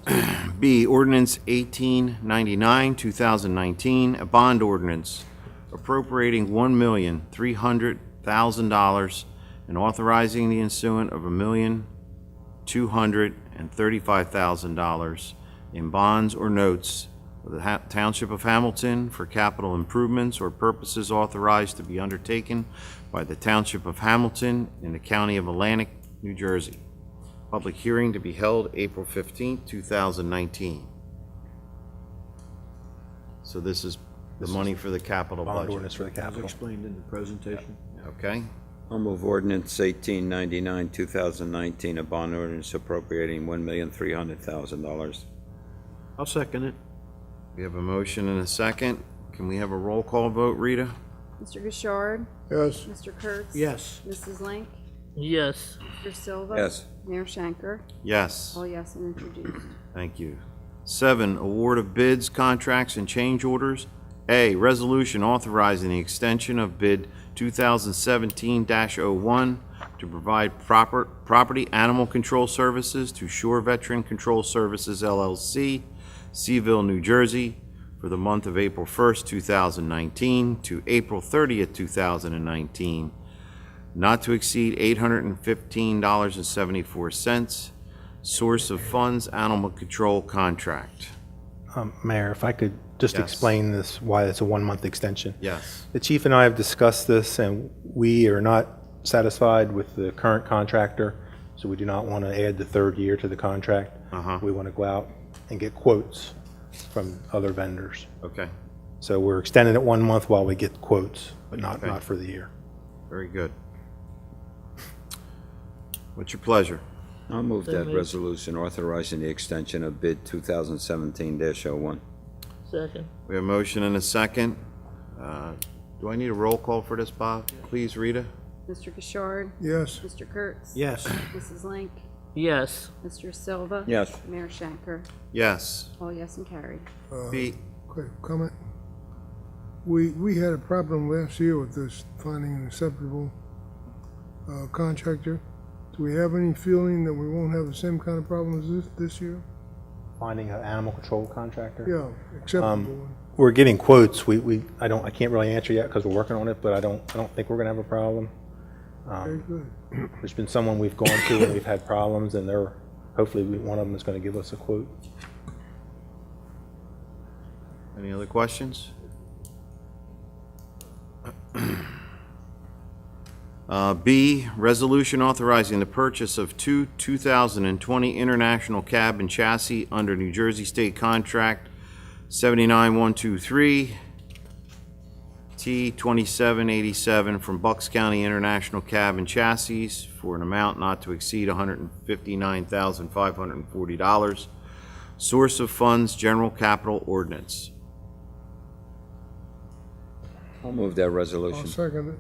Speaker 1: B, ordinance 1899, 2019, a bond ordinance appropriating $1,300,000 and authorizing the issuance of $1,235,000 in bonds or notes of the Township of Hamilton for capital improvements or purposes authorized to be undertaken by the Township of Hamilton in the County of Atlantic, New Jersey. Public hearing to be held April 15th, 2019. So this is the money for the capital
Speaker 4: Bond
Speaker 1: budget.
Speaker 4: ordinance for the
Speaker 2: As
Speaker 4: capital.
Speaker 2: explained in the presentation.
Speaker 1: Okay,
Speaker 6: I'll move ordinance 1899, 2019, a bond ordinance appropriating $1,300,000.
Speaker 2: I'll second it.
Speaker 1: we have a motion and a second. Can we have a roll call vote, Rita?
Speaker 3: Mr. Gishard?
Speaker 2: Yes.
Speaker 3: Mr. Kurtz?
Speaker 2: Yes.
Speaker 3: Mrs. Link?
Speaker 8: Yes.
Speaker 3: Mr. Silva?
Speaker 6: Yes.
Speaker 3: Mayor Shanker?
Speaker 1: Yes,
Speaker 3: All yes, and introduced.
Speaker 1: thank you. 7, award of bids, contracts, and change orders. A, resolution authorizing the extension of bid 2017-01 to provide property animal control services to Shore Veteran Control Services LLC, Seaville, New Jersey, for the month of April 1st, 2019 to April 30th, 2019, not to exceed $815.74. Source of funds, animal control contract.
Speaker 4: Mayor, if I could just
Speaker 1: Yes.
Speaker 4: explain this, why it's a 1-month extension.
Speaker 1: Yes.
Speaker 4: The chief and I have discussed this, and we are not satisfied with the current contractor, so we do not want to add the third year to the contract. We want to go out and get quotes from other vendors.
Speaker 1: Okay,
Speaker 4: So we're extending it 1 month while we get quotes, but
Speaker 1: Okay.
Speaker 4: not for the year.
Speaker 1: very good. What's your pleasure?
Speaker 6: I'll move
Speaker 8: So
Speaker 6: that
Speaker 8: moved.
Speaker 6: resolution authorizing the extension of bid 2017-01.
Speaker 8: Second.
Speaker 1: We have a motion and a second. Do I need a roll call for this, Bob? Please, Rita?
Speaker 3: Mr. Gishard?
Speaker 9: Yes.
Speaker 3: Mr. Kurtz?
Speaker 9: Yes.
Speaker 3: Mrs. Link?
Speaker 8: Yes.
Speaker 3: Mr. Silva?
Speaker 6: Yes.
Speaker 3: Mayor Shanker?
Speaker 1: Yes.
Speaker 3: All yes and carried.
Speaker 1: B,
Speaker 9: Quick comment. We had a problem last year with this, finding an acceptable contractor. Do we have any feeling that we won't have the same kind of problem as this year?
Speaker 4: Finding an animal control contractor?
Speaker 9: Yeah, acceptable one.
Speaker 4: We're getting quotes. I can't really answer yet because we're working on it, but I don't think we're gonna have a problem.
Speaker 9: Very good.
Speaker 4: There's been someone we've gone to and we've had problems, and hopefully one of them is gonna give us a quote.
Speaker 1: any other questions? B, resolution authorizing the purchase of two 2020 International Cab and Chassis under New Jersey State Contract 79123 T2787 from Bucks County International Cab and Chassis for an amount not to exceed $159,540. Source of funds, General Capital Ordinance.
Speaker 6: I'll move that
Speaker 9: I'll
Speaker 6: resolution.
Speaker 9: second it.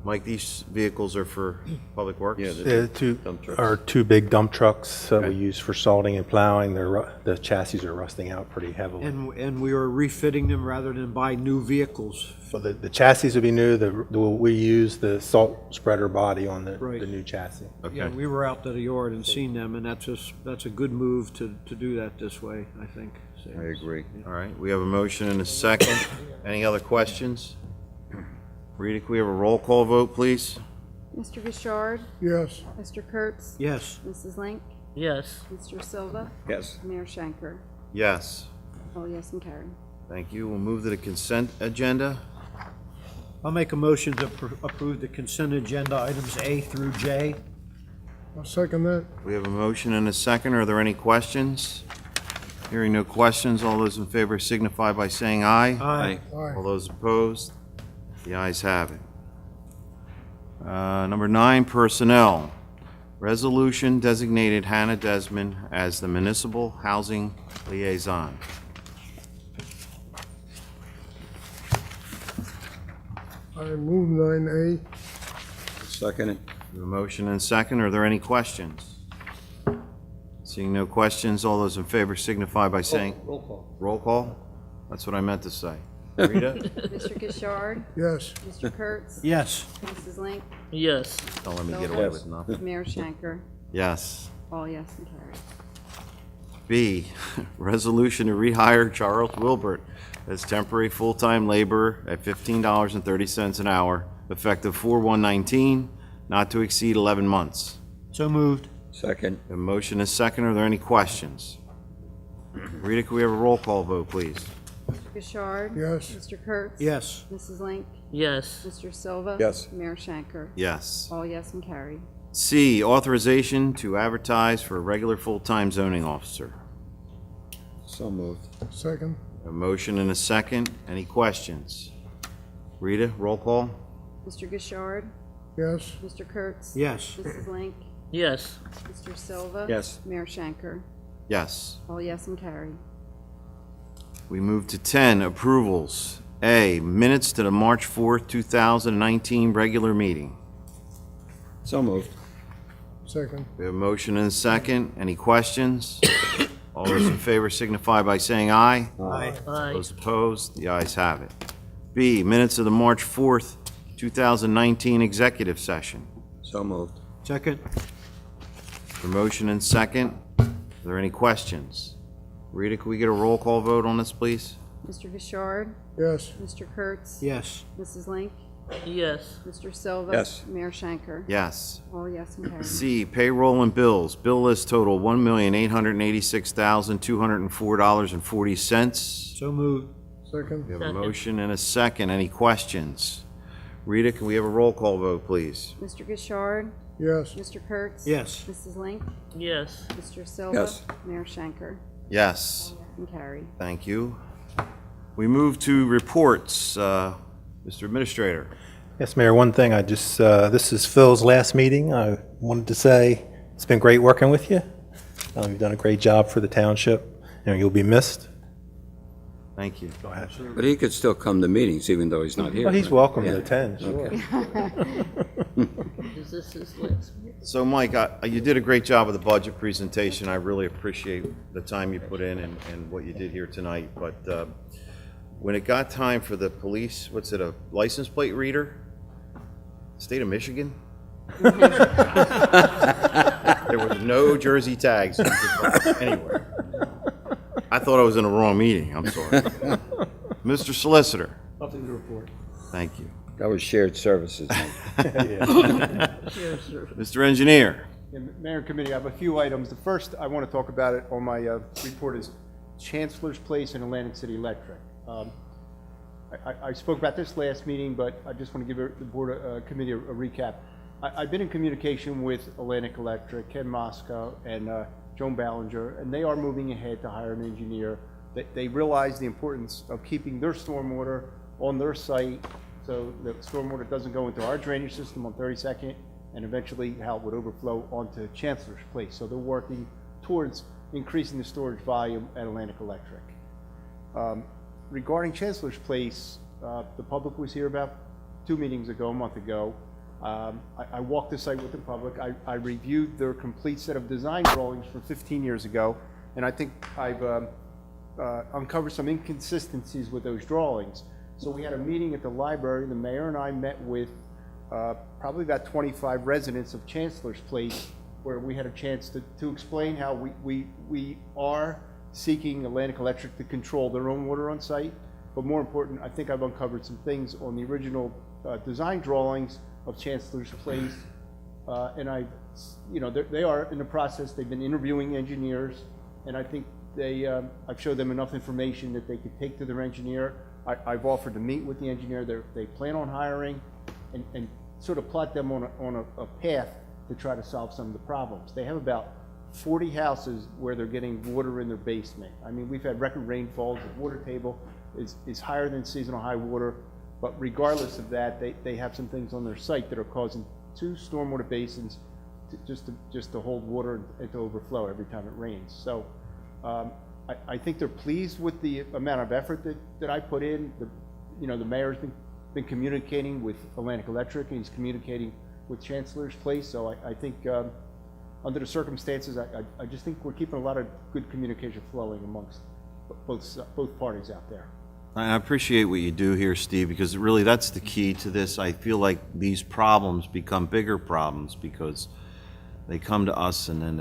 Speaker 1: Mike, these vehicles are for Public Works?
Speaker 6: Yeah, dump trucks.
Speaker 4: Are two big dump trucks that we
Speaker 1: Okay.
Speaker 4: use for salting and plowing. The chassis are rusting out pretty heavily.
Speaker 10: And we are refitting them rather than buy new vehicles.
Speaker 4: So the chassis will be new. We use the salt spreader body on the
Speaker 10: Right.
Speaker 4: new chassis.
Speaker 10: Yeah,
Speaker 1: Okay.
Speaker 10: we were out to the yard and seen them, and that's a good move to do that this way, I think.
Speaker 6: I agree.
Speaker 1: All right, we have a motion and a second. Any other questions? Rita, can we have a roll call vote, please?
Speaker 3: Mr. Gishard?
Speaker 9: Yes.
Speaker 3: Mr. Kurtz?
Speaker 10: Yes.
Speaker 3: Mrs. Link?
Speaker 8: Yes.
Speaker 3: Mr. Silva?
Speaker 6: Yes.
Speaker 3: Mayor Shanker?
Speaker 1: Yes.
Speaker 3: All yes and carried.
Speaker 1: Thank you. We'll move to the consent agenda.
Speaker 10: I'll make a motion to approve the consent agenda items A through J.
Speaker 9: I'll second that.
Speaker 1: We have a motion and a second. Are there any questions? Hearing no questions, all those in favor signify by saying aye.
Speaker 10: Aye.
Speaker 9: Aye.
Speaker 1: All those opposed? The ayes have it. Number 9, personnel. Resolution designated Hannah Desmond as the municipal housing liaison.
Speaker 9: I move 9A.
Speaker 6: Second it.
Speaker 1: We have a motion and a second. Are there any questions? Seeing no questions, all those in favor signify by saying.
Speaker 10: Roll call.
Speaker 1: Roll call? That's what I meant to say. Rita?
Speaker 3: Mr. Gishard?
Speaker 9: Yes.
Speaker 3: Mr. Kurtz?
Speaker 10: Yes.
Speaker 3: Mrs. Link?
Speaker 8: Yes.
Speaker 1: Don't let me get away with nothing.
Speaker 3: Mayor Shanker?
Speaker 1: Yes.
Speaker 3: All yes and carried.
Speaker 1: B, resolution to rehire Charles Wilbert as temporary full-time laborer at $15.30 an hour, effective 4/1/19, not to exceed 11 months.
Speaker 10: So moved.
Speaker 6: Second.
Speaker 1: The motion is second. Are there any questions? Rita, can we have a roll call vote, please?
Speaker 3: Mr. Gishard?
Speaker 9: Yes.
Speaker 3: Mr. Kurtz?
Speaker 10: Yes.
Speaker 3: Mrs. Link?
Speaker 8: Yes.
Speaker 3: Mr. Silva?
Speaker 6: Yes.
Speaker 3: Mayor Shanker?
Speaker 1: Yes.
Speaker 3: All yes and carried.
Speaker 1: C, authorization to advertise for a regular full-time zoning officer.
Speaker 6: So moved.
Speaker 9: Second.
Speaker 1: A motion and a second. Any questions? Rita, roll call?
Speaker 3: Mr. Gishard?
Speaker 9: Yes.
Speaker 3: Mr. Kurtz?
Speaker 10: Yes.
Speaker 3: Mrs. Link?
Speaker 8: Yes.
Speaker 3: Mr. Silva?
Speaker 6: Yes.
Speaker 3: Mayor Shanker?
Speaker 1: Yes.
Speaker 3: All yes and carried.
Speaker 1: We move to 10, approvals. A, minutes to the March 4th, 2019 regular meeting.
Speaker 6: So moved.
Speaker 9: Second.
Speaker 1: We have a motion and a second. Any questions? All those in favor signify by saying aye.
Speaker 10: Aye.
Speaker 8: Aye.
Speaker 1: Those opposed, the ayes have it. B, minutes of the March 4th, 2019 executive session.
Speaker 6: So moved.
Speaker 10: Second.
Speaker 1: The motion and second. Are there any questions? Rita, can we get a roll call vote on this, please?
Speaker 3: Mr. Gishard?
Speaker 9: Yes.
Speaker 3: Mr. Kurtz?
Speaker 10: Yes.
Speaker 3: Mrs. Link?
Speaker 8: Yes.
Speaker 3: Mr. Silva?
Speaker 6: Yes.
Speaker 3: Mayor Shanker?
Speaker 1: Yes.
Speaker 3: All yes and carried.
Speaker 1: C, payroll and bills. Bill list total $1,886,204.40.
Speaker 10: So moved.
Speaker 9: Second.
Speaker 1: We have a
Speaker 8: Second.
Speaker 1: motion and a second. Any questions? Rita, can we have a roll call vote, please?
Speaker 3: Mr. Gishard?
Speaker 9: Yes.
Speaker 3: Mr. Kurtz?
Speaker 10: Yes.
Speaker 3: Mrs. Link?
Speaker 8: Yes.
Speaker 3: Mr. Silva?
Speaker 6: Yes.
Speaker 3: Mayor Shanker?
Speaker 1: Yes.
Speaker 3: And carried.
Speaker 1: Thank you. We move to reports. Mr. Administrator.
Speaker 4: Yes, Mayor, one thing this is Phil's last meeting. I wanted to say it's been great working with you. You've done a great job for the township, and you'll be missed.
Speaker 1: Thank you.
Speaker 4: Go ahead.
Speaker 6: But he could still come to meetings even though he's not here.
Speaker 4: Well, he's
Speaker 6: right?
Speaker 4: welcome
Speaker 6: Yeah.
Speaker 4: to attend, sure.
Speaker 8: Is this his last meeting?
Speaker 1: So, Mike, you did a great job with the budget presentation. I really appreciate the time you put in and what you did here tonight. But when it got time for the police, what's it, a license plate reader? State of Michigan? There was no Jersey tags anywhere. I thought I was in the wrong meeting. I'm sorry. Mr. Solicitor.
Speaker 10: Nothing to report.
Speaker 1: Thank you.
Speaker 6: That was shared services. Mike.
Speaker 1: Mr. Engineer.
Speaker 11: Mayor and Committee, I have a few items. The first, I want to talk about it on my report is Chancellor's Place and Atlantic City Electric. I spoke about this last meeting, but I just want to give the board committee a recap. I've been in communication with Atlantic Electric, Ken Moscow, and Joan Ballinger, and they are moving ahead to hire an engineer. They realize the importance of keeping their stormwater on their site so the stormwater doesn't go into our drainage system on 32nd and eventually how it would overflow onto Chancellor's Place. So they're working towards increasing the storage volume at Atlantic Electric. Regarding Chancellor's Place, the public was here about 2 meetings ago, a month ago. I walked the site with the public. I reviewed their complete set of design drawings from 15 years ago, and I think I've uncovered some inconsistencies with those drawings. So we had a meeting at the library. The mayor and I met with probably about 25 residents of Chancellor's Place, where we had a chance to explain how we are seeking Atlantic Electric to control their own water on site. But more important, I think I've uncovered some things on the original design drawings of Chancellor's Place. And they are in the process. They've been interviewing engineers, and I think I've showed them enough information that they could take to their engineer. I've offered to meet with the engineer. They plan on hiring and sort of plot them on a path to try to solve some of the problems. They have about 40 houses where they're getting water in their basement. I mean, we've had record rainfalls. The water table is higher than seasonal high water, but regardless of that, they have some things on their site that are causing 2 stormwater basins just to hold water and to overflow every time it rains. So I think they're pleased with the amount of effort that I put in. The mayor's been communicating with Atlantic Electric, and he's communicating with Chancellor's Place. So I think under the circumstances, I just think we're keeping a lot of good communication flowing amongst both parties out there.
Speaker 1: I appreciate what you do here, Steve, because really that's the key to this. I feel like these problems become bigger problems because they come to us and then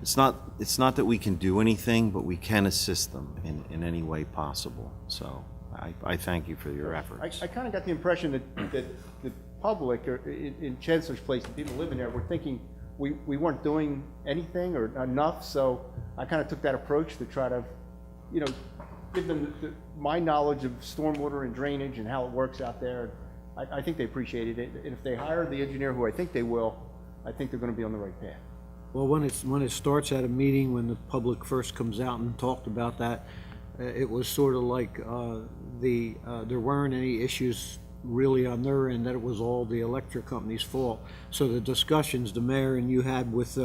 Speaker 1: it's not that we can do anything, but we can assist them in any way possible. So I thank you for your efforts.
Speaker 11: I kind of got the impression that the public or in Chancellor's Place, the people living there were thinking we weren't doing anything or enough. So I kind of took that approach to try to, give them my knowledge of stormwater and drainage and how it works out there. I think they appreciated it. And if they hire the engineer, who I think they will, I think they're going to be on the right path.
Speaker 10: Well, when it starts at a meeting, when the public first comes out and talked about that, it was sort of like there weren't any issues really on their end, that it was all the electric company's fault. So the discussions the mayor and you had with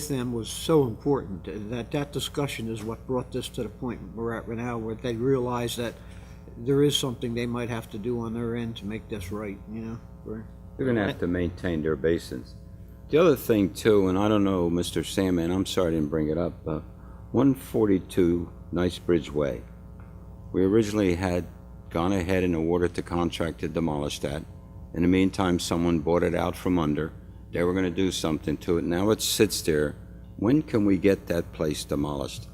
Speaker 10: them was so important. That discussion is what brought this to the point we're at right now, where they realize that there is something they might have to do on their end to make this right,
Speaker 6: They're going to have to maintain their basins. The other thing, too, and I don't know, Mr. Sandman, I'm sorry I didn't bring it up, 142 Nicebridge Way. We originally had gone ahead and awarded the contract to demolish that. In the meantime, someone bought it out from under. They were going to do something to it. Now it sits there. When can we get that place demolished?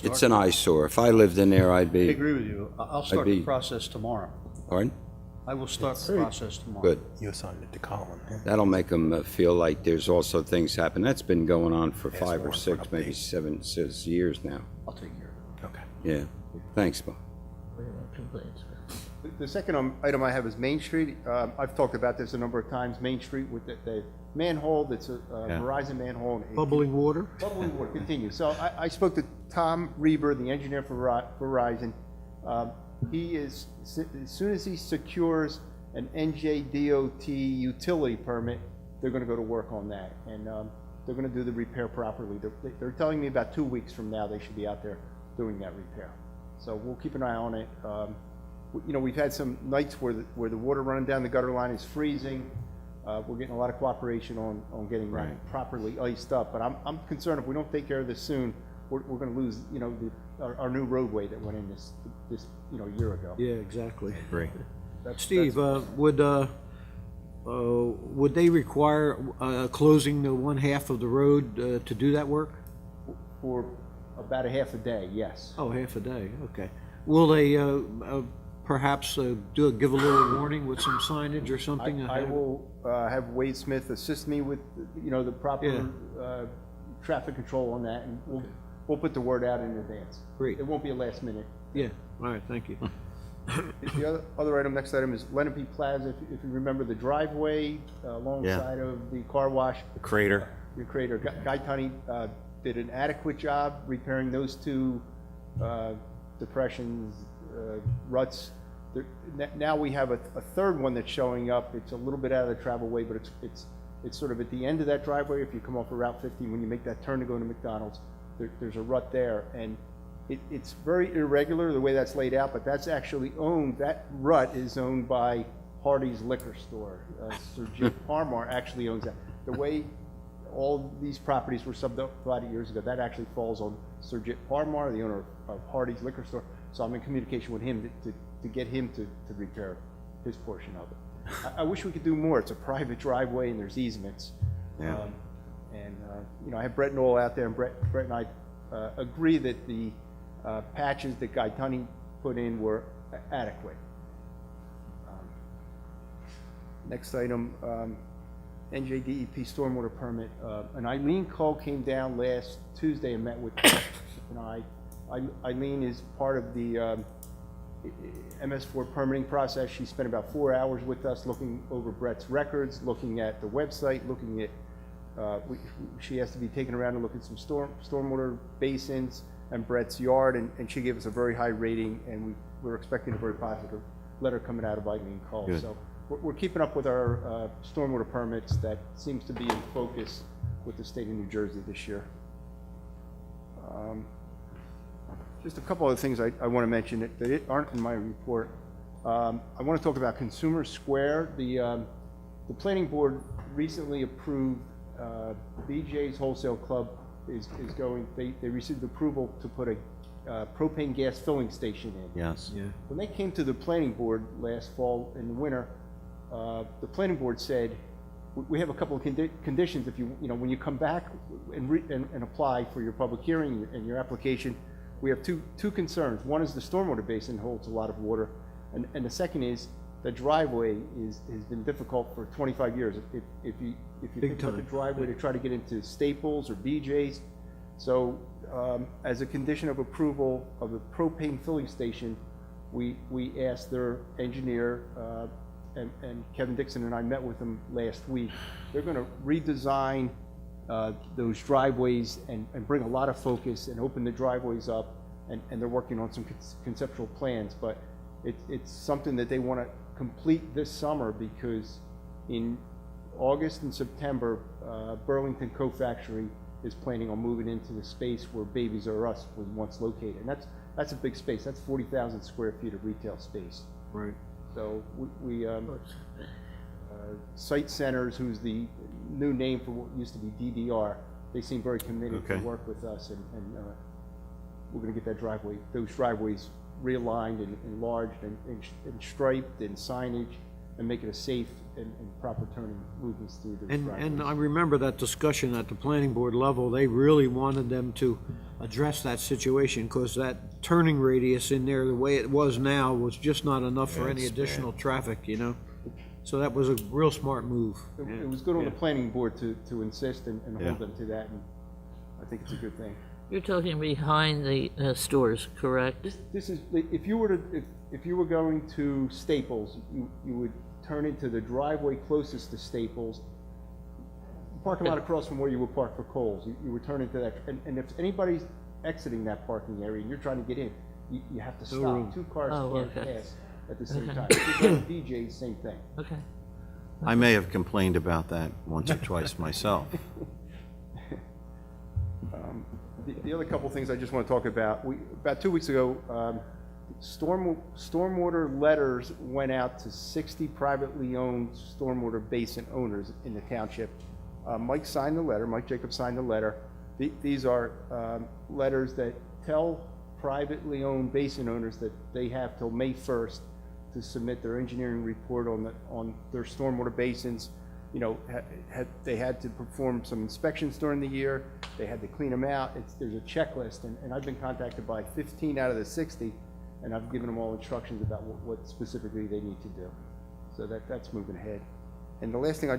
Speaker 6: It's an eyesore. If I lived in there, I'd
Speaker 10: I
Speaker 6: be...
Speaker 10: agree with you. I'll start the process tomorrow.
Speaker 6: Pardon?
Speaker 10: I will start the process tomorrow.
Speaker 6: Good.
Speaker 4: You assigned it to Colin.
Speaker 6: That'll make them feel like there's also things happen. That's been going on for 5 or
Speaker 4: Warren for
Speaker 6: 6,
Speaker 4: an
Speaker 6: maybe
Speaker 4: update.
Speaker 6: 6 years now.
Speaker 10: I'll take care of it.
Speaker 4: Okay.
Speaker 6: Yeah. Thanks, Bob.
Speaker 8: We don't have complaints.
Speaker 11: The second item I have is Main Street. I've talked about this a number of times. Main Street with the manhole that's a Verizon manhole.
Speaker 10: Bubbling water?
Speaker 11: Bubbling water, continue. So I spoke to Tom Reber, the engineer for Verizon. He is, as soon as he secures an NJDOT utility permit, they're going to go to work on that. And they're going to do the repair properly. They're telling me about 2 weeks from now they should be out there doing that repair. So we'll keep an eye on it. You know, we've had some nights where the water running down the gutter line is freezing. We're getting a lot of cooperation on getting that
Speaker 1: Right.
Speaker 11: properly iced up. But I'm concerned if we don't take care of this soon, we're going to lose, you know, our new roadway that went in this you know, year ago.
Speaker 10: Yeah, exactly.
Speaker 1: Agree.
Speaker 10: Steve, would they require closing the one half of the road to do that work?
Speaker 11: For about a half a day, yes.
Speaker 10: Oh, half a day, okay. Will they perhaps give a little warning with some signage or something?
Speaker 11: I will have Wade Smith assist me with, you know, the proper traffic control on that, and we'll put the word out in advance.
Speaker 10: Great.
Speaker 11: It won't be a last minute.
Speaker 10: Yeah, all right, thank you.
Speaker 11: The other item, next item is Lenape Plaza. If you remember the driveway alongside of the car wash,
Speaker 1: The crater.
Speaker 11: your creator, Guy Tunney, did an adequate job repairing those two depressions, ruts. Now we have a third one that's showing up. It's a little bit out of the travel way, but it's sort of at the end of that driveway. If you come off of Route 15, when you make that turn to go to McDonald's, there's a rut there, and it's very irregular the way that's laid out, but that's actually owned, that rut is owned by Hardee's Liquor Store. Sir Jim Parmar actually owns that. The way all these properties were subdivided years ago, that actually falls on Sir Jim Parmar, the owner of Hardee's Liquor Store. So I'm in communication with him to get him to repair his portion of it. I wish we could do more. It's a private driveway and there's easements.
Speaker 1: Yeah.
Speaker 11: You know, I have Brett Knoll out there, and Brett and I agree that the patches that Guy Tunney put in were adequate. Next item, NJDEP stormwater permit. An Eileen Cole came down last Tuesday and met with Brett and I. Eileen is part of the MS4 permitting process. She spent about 4 hours with us looking over Brett's records, looking at the website, looking at she has to be taken around to look at some stormwater basins and Brett's yard, and she gave us a very high rating, and we're expecting a very positive letter coming out of Eileen Cole.
Speaker 1: Good.
Speaker 11: So we're keeping up with our stormwater permits. That seems to be in focus with the state of New Jersey this year. Just a couple other things I want to mention that aren't in my report. I want to talk about Consumer Square. The planning board recently approved BJ's Wholesale Club is going, they received approval to put a propane gas filling station in.
Speaker 1: Yes.
Speaker 10: Yeah.
Speaker 11: When they came to the planning board last fall in the winter, the planning board said, we have a couple of conditions. If you know, when you come back and apply for your public hearing and your application, we have two concerns. One is the stormwater basin holds a lot of water, and the second is the driveway has been difficult for 25 years. If you think about the driveway to try to get into Staples or BJ's, so as a condition of approval of the propane filling station, we asked their engineer, and Kevin Dixon and I met with them last week. They're going to redesign those driveways and bring a lot of focus and open the driveways up, and they're working on some conceptual plans, but it's something that they want to complete this summer, because in August and September, Burlington Co-Factory is planning on moving into the space where Babies R Us was once located, and that's a big space. That's 40,000 square feet of retail space.
Speaker 10: Right.
Speaker 11: So we Site Centers, who's the new name for what used to be DDR, they seem very committed to
Speaker 1: Okay.
Speaker 11: work with us, and we're going to get those driveways realigned and enlarged and striped and signage, and make it a safe and proper turning movements through the driveways.
Speaker 10: And I remember that discussion at the planning board level. They really wanted them to address that situation, because that turning radius in there, the way it was now, was just not enough for any
Speaker 1: It's
Speaker 10: additional traffic, you know? So that was a real smart move.
Speaker 11: It was good on the planning board to insist and
Speaker 1: Yeah.
Speaker 11: hold them to that, and I think it's a good thing.
Speaker 8: You're talking behind the stores, correct?
Speaker 11: This is, if you were going to Staples, you would turn into the driveway closest to Staples, parking lot across from where you would park for Kohl's. You would turn into that, and if anybody's exiting that parking area and you're trying to get in, you have to
Speaker 10: room.
Speaker 11: stop. Two cars
Speaker 8: Oh,
Speaker 11: can't
Speaker 8: okay.
Speaker 11: pass at the same
Speaker 8: Okay.
Speaker 11: time. If you go to BJ's, same thing.
Speaker 8: Okay.
Speaker 1: I may have complained about that once or twice myself.
Speaker 11: The other couple things I just want to talk about, about 2 weeks ago, stormwater letters went out to 60 privately owned stormwater basin owners in the township. Mike signed the letter, Mike Jacobs signed the letter. These are letters that tell privately owned basin owners that they have till May 1st to submit their engineering report on their stormwater basins. You know, they had to perform some inspections during the year. They had to clean them out. There's a checklist, and I've been contacted by 15 out of the 60, and I've given them all instructions about what specifically they need to do. So that's moving ahead. And the last thing I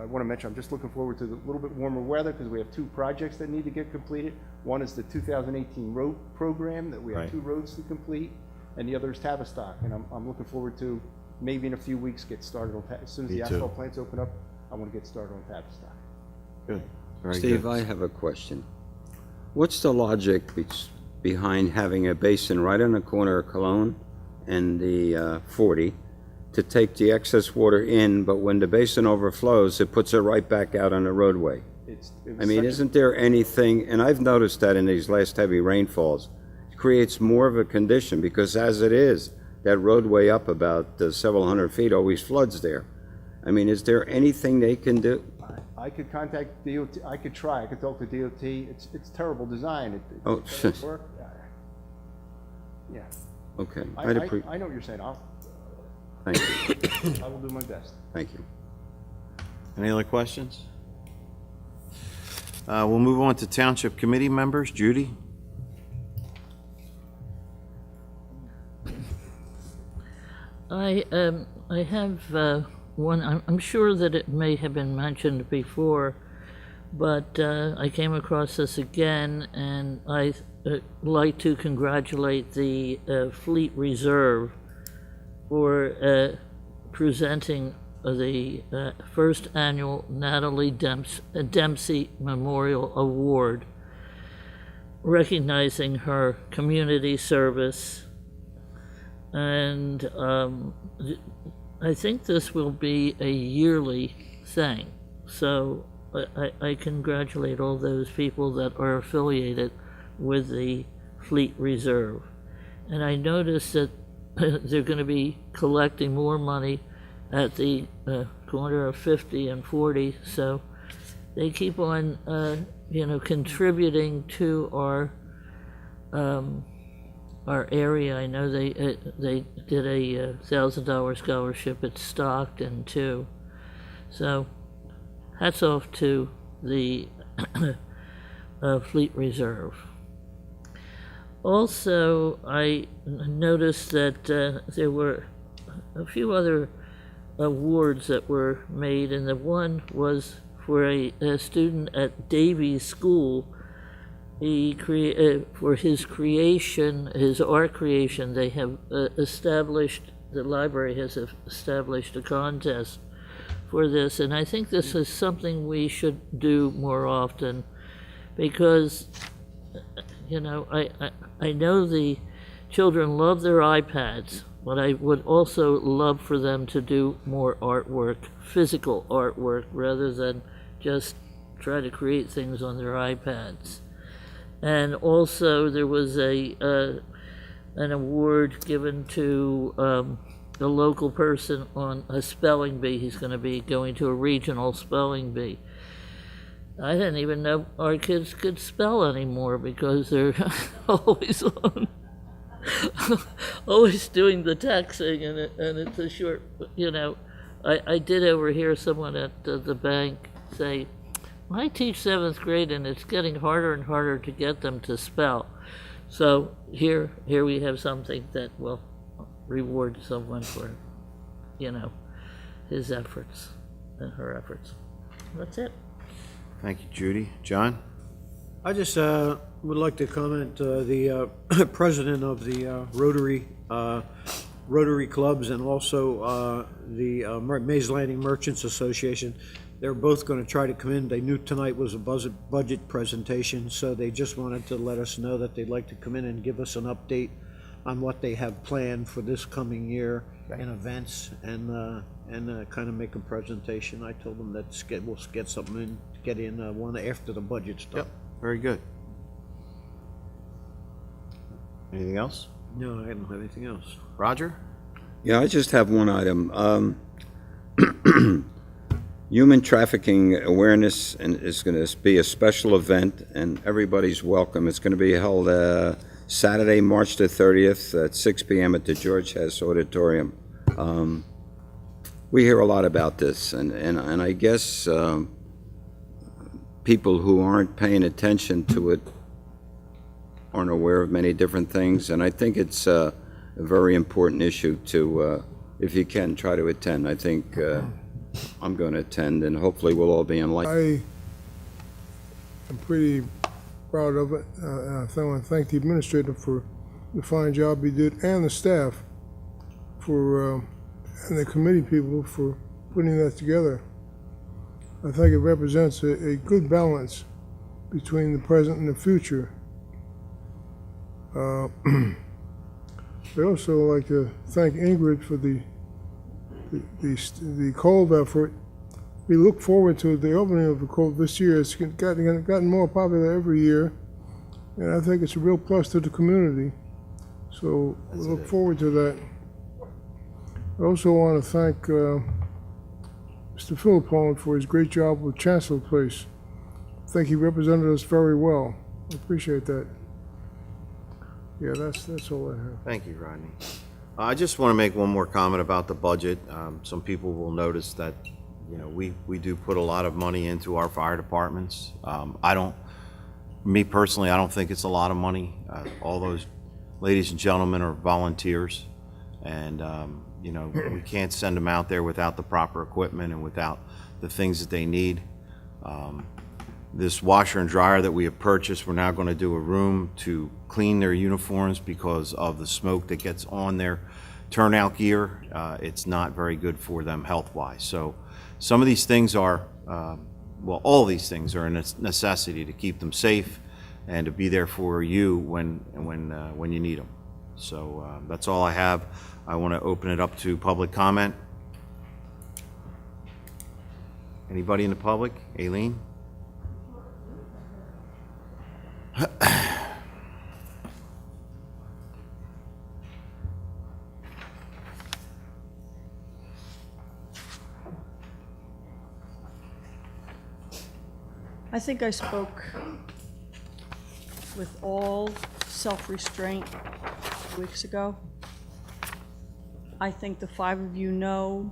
Speaker 11: want to mention, I'm just looking forward to the little bit warmer weather because we have 2 projects that need to get completed. One is the 2018 road program that we have
Speaker 1: Right.
Speaker 11: 2 roads to complete, and the other is Tavistock. And I'm looking forward to maybe in a few weeks get started on as soon as
Speaker 1: Me
Speaker 11: the
Speaker 1: too.
Speaker 11: asphalt plants open up. I want to get started on Tavistock.
Speaker 1: Good. Very
Speaker 6: Steve,
Speaker 1: good.
Speaker 6: I have a question. What's the logic behind having a basin right on the corner of Cologne and the 40 to take the excess water in, but when the basin overflows, it puts it right back out on the roadway? I mean, isn't there anything, and I've noticed that in these last heavy rainfalls, it creates more of a condition, because as it is, that roadway up about several hundred feet always floods there. I mean, is there anything they can do?
Speaker 11: I could contact DOT. I could try. I could talk to DOT. It's terrible design. It
Speaker 6: Oh,
Speaker 11: doesn't work. Yeah.
Speaker 6: Okay,
Speaker 11: I know what you're saying.
Speaker 6: thank you,
Speaker 11: I will do my best.
Speaker 6: thank you.
Speaker 1: Any other questions? We'll move on to Township Committee members. Judy?
Speaker 8: I have one. I'm sure that it may have been mentioned before, but I came across this again, and I like to congratulate the Fleet Reserve for presenting the first annual Natalie Dempsey Memorial Award, recognizing her community service. And I think this will be a yearly thing. So I congratulate all those people that are affiliated with the Fleet Reserve. And I noticed that they're going to be collecting more money at the corner of 50 and 40. So they keep on, contributing to our area. I know they did a $1,000 scholarship at Stockton too. So hats off to the Fleet Reserve. Also, I noticed that there were a few other awards that were made, and the one was for a student at Davies School. He for his creation, his art creation, they have the library has established a contest for this, and I think this is something we should do more often, because, I know the children love their iPads, but I would also love for them to do more artwork, physical artwork, rather than just try to create things on their iPads. And also, there was an award given to a local person on a spelling bee. He's going to be going to a regional spelling bee. I didn't even know our kids could spell anymore because they're always on, always doing the texting, and it's a short, I did overhear someone at the bank say, I teach 7th grade, and it's getting harder and harder to get them to spell. So here we have something that will reward someone for, his efforts and her efforts. That's it.
Speaker 1: Thank you, Judy. John?
Speaker 10: I just would like to comment, the president of the Rotary Clubs and also the Mays Landing Merchants Association, they're both going to try to come in. They knew tonight was a budget presentation, so they just wanted to let us know that they'd like to come in and give us an update on what they have planned for this coming year in events, and kind of make a presentation. I told them that we'll get something in, one after the budget's done.
Speaker 1: Very good. Anything else?
Speaker 10: No, I don't have anything else.
Speaker 1: Roger?
Speaker 6: Yeah, I just have one item. Human trafficking awareness and is going to be a special event, and everybody's welcome. It's going to be held Saturday, March the 30th at 6 p.m. at the George Hess Auditorium. We hear a lot about this, and I guess people who aren't paying attention to it aren't aware of many different things, and I think it's a very important issue to, if you can, try to attend. I think I'm going to attend, and hopefully we'll all be enlightened.
Speaker 9: I am pretty proud of it, and I want to thank the administrator for the fine job he did, and the staff for, and the committee people for putting that together. I think it represents a good balance between the present and the future. I'd also like to thank Ingrid for the Cove effort. We look forward to the opening of the Cove this year. It's gotten more popular every year, and I think it's a real plus to the community. So we look forward to that. I also want to thank Mr. Philippone for his great job with Chancellor Place. I think he represented us very well. I appreciate that. Yeah, that's all I have.
Speaker 1: Thank you, Rodney. I just want to make one more comment about the budget. Some people will notice that, you know, we do put a lot of money into our fire departments. Me personally, I don't think it's a lot of money. All those ladies and gentlemen are volunteers, and you know, we can't send them out there without the proper equipment and without the things that they need. This washer and dryer that we have purchased, we're now going to do a room to clean their uniforms because of the smoke that gets on their turnout gear. It's not very good for them health-wise. So some of these things are, well, all these things are a necessity to keep them safe and to be there for you when you need them. So that's all I have. I want to open it up to public comment. Anybody in the public? Aileen?
Speaker 5: I think I spoke with all self-restraint weeks ago. I think the five of you know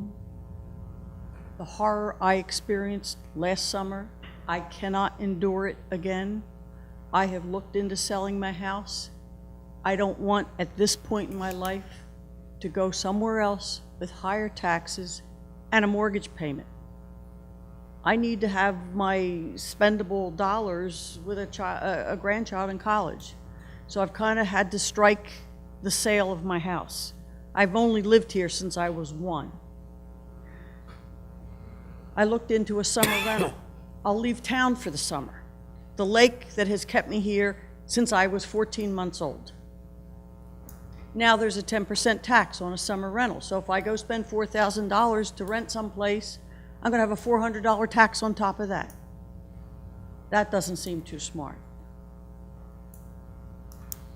Speaker 5: the horror I experienced last summer. I cannot endure it again. I have looked into selling my house. I don't want, at this point in my life, to go somewhere else with higher taxes and a mortgage payment. I need to have my spendable dollars with a grandchild in college. So I've kind of had to strike the sale of my house. I've only lived here since I was 1. I looked into a summer rental. I'll leave town for the summer. The lake that has kept me here since I was 14 months old. Now there's a 10% tax on a summer rental. So if I go spend $4,000 to rent someplace, I'm going to have a $400 tax on top of that. That doesn't seem too smart.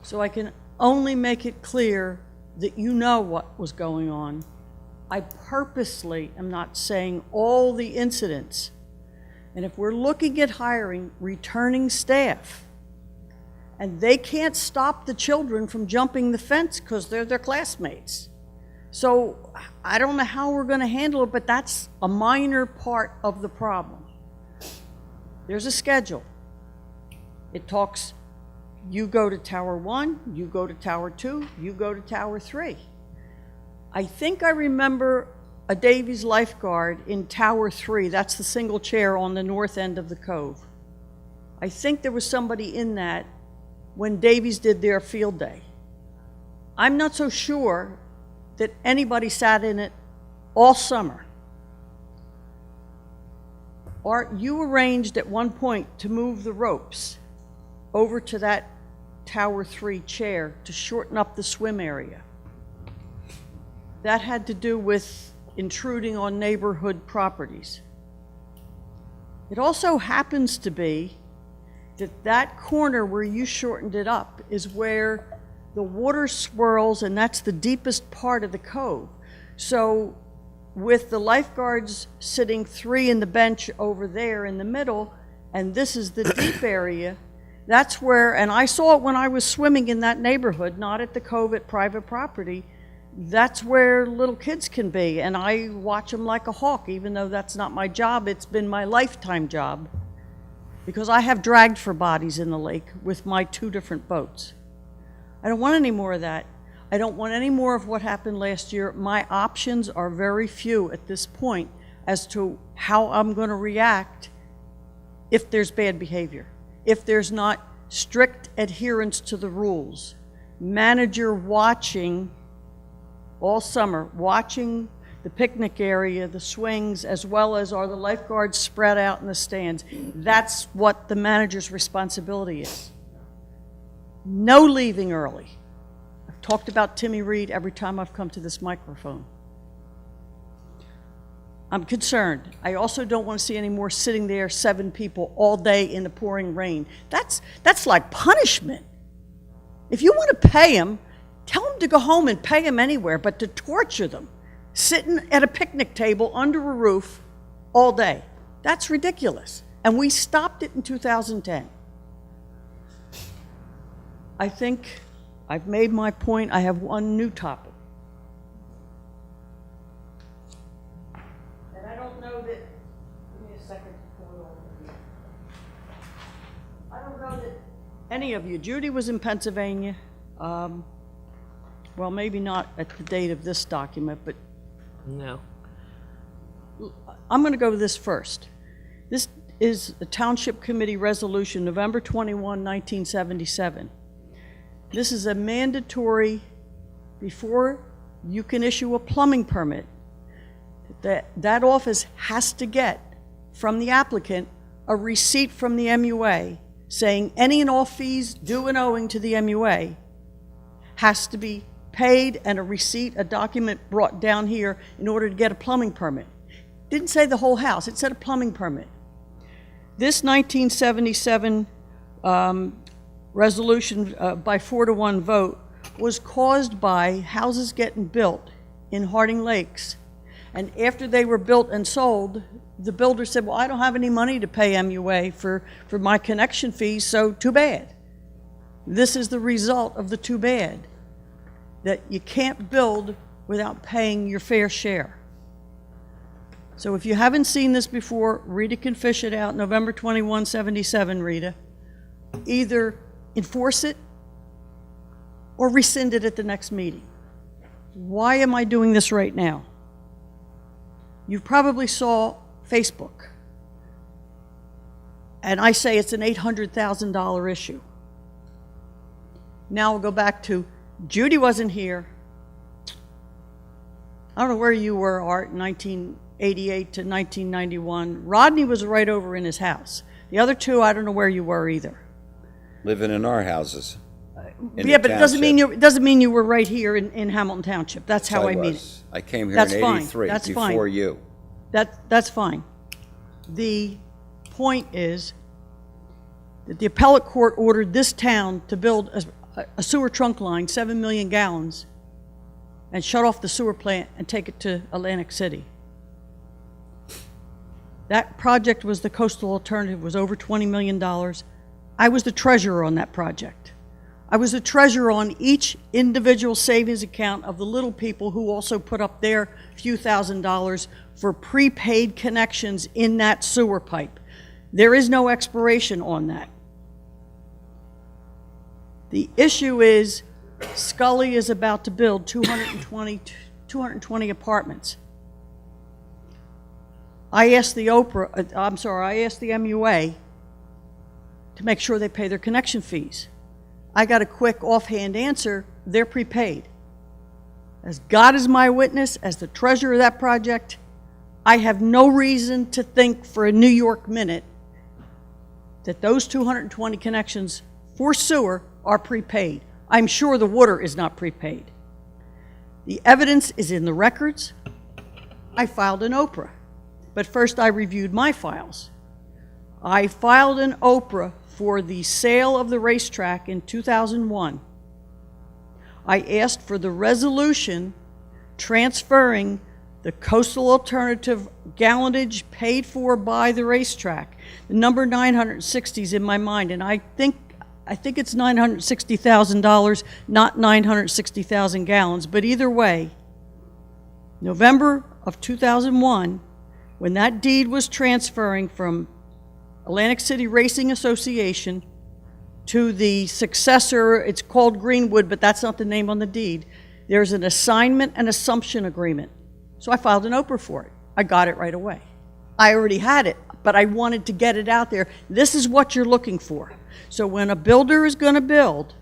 Speaker 5: So I can only make it clear that you know what was going on. I purposely am not saying all the incidents. And if we're looking at hiring returning staff, and they can't stop the children from jumping the fence because they're their classmates. So I don't know how we're going to handle it, but that's a minor part of the problem. There's a schedule. It talks, you go to Tower 1, you go to Tower 2, you go to Tower 3. I think I remember a Davies lifeguard in Tower 3. That's the single chair on the north end of the cove. I think there was somebody in that when Davies did their field day. I'm not so sure that anybody sat in it all summer. Or you arranged at one point to move the ropes over to that Tower 3 chair to shorten up the swim area. That had to do with intruding on neighborhood properties. It also happens to be that that corner where you shortened it up is where the water swirls, and that's the deepest part of the cove. So with the lifeguards sitting 3 in the bench over there in the middle, and this is the deep area, that's where, and I saw it when I was swimming in that neighborhood, not at the cove at private property, that's where little kids can be, and I watch them like a hawk, even though that's not my job. It's been my lifetime job, because I have dragged for bodies in the lake with my 2 different boats. I don't want any more of that. I don't want any more of what happened last year. My options are very few at this point as to how I'm going to react if there's bad behavior, if there's not strict adherence to the rules. Manager watching all summer, watching the picnic area, the swings, as well as are the lifeguards spread out in the stands. That's what the manager's responsibility is. No leaving early. I've talked about Timmy Reed every time I've come to this microphone. I'm concerned. I also don't want to see any more sitting there, 7 people all day in the pouring rain. That's like punishment. If you want to pay them, tell them to go home and pay them anywhere, but to torture them, sitting at a picnic table under a roof all day, that's ridiculous. And we stopped it in 2010. I think I've made my point. I have one new topic. And I don't know that, give me a second to pull it over. I don't know that any of you, Judy was in Pennsylvania, well, maybe not at the date of this document, but
Speaker 8: No.
Speaker 5: I'm going to go to this first. This is a Township Committee resolution, November 21, 1977. This is a mandatory, before you can issue a plumbing permit, that office has to get from the applicant a receipt from the MUA saying any and all fees due and owing to the MUA has to be paid, and a receipt, a document brought down here in order to get a plumbing permit. Didn't say the whole house, it said a plumbing permit. This 1977 resolution by 4-to-1 vote was caused by houses getting built in Harding Lakes. And after they were built and sold, the builder said, well, I don't have any money to pay MUA for my connection fees, so too bad. This is the result of the too bad, that you can't build without paying your fair share. So if you haven't seen this before, Rita can fish it out, November 21, 77, Rita. Either enforce it or rescind it at the next meeting. Why am I doing this right now? You probably saw Facebook. And I say it's an $800,000 issue. Now we'll go back to Judy wasn't here. I don't know where you were, Art, in 1988 to 1991. Rodney was right over in his house. The other 2, I don't know where you were either.
Speaker 6: Living in our houses.
Speaker 5: Yeah, but it doesn't mean you were right here in Hamilton Township. That's how I mean it.
Speaker 6: I came here
Speaker 5: That's
Speaker 6: in
Speaker 5: fine.
Speaker 6: '83,
Speaker 5: That's
Speaker 6: before
Speaker 5: fine.
Speaker 6: you.
Speaker 5: That's fine. The point is that the appellate court ordered this town to build a sewer trunk line, 7 million gallons, and shut off the sewer plant and take it to Atlantic City. That project was the coastal alternative, was over $20 million. I was the treasurer on that project. I was the treasurer on each individual savings account of the little people who also put up their few $1,000s for prepaid connections in that sewer pipe. There is no expiration on that. The issue is Scully is about to build 220 apartments. I asked the MUA to make sure they pay their connection fees. I got a quick offhand answer, they're prepaid. As God is my witness, as the treasurer of that project, I have no reason to think for a New York minute that those 220 connections for sewer are prepaid. I'm sure the water is not prepaid. The evidence is in the records. I filed an OPRA, but first I reviewed my files. I filed an OPRA for the sale of the racetrack in 2001. I asked for the resolution transferring the coastal alternative gallonage paid for by the racetrack. The number 960 is in my mind, and I think it's $960,000, not 960,000 gallons, but either way, November of 2001, when that deed was transferring from Atlantic City Racing Association to the successor, it's called Greenwood, but that's not the name on the deed, there's an assignment and assumption agreement. So I filed an OPR for it. I got it right away. I already had it, but I wanted to get it out there. This is what you're looking for. So when a builder is going to build,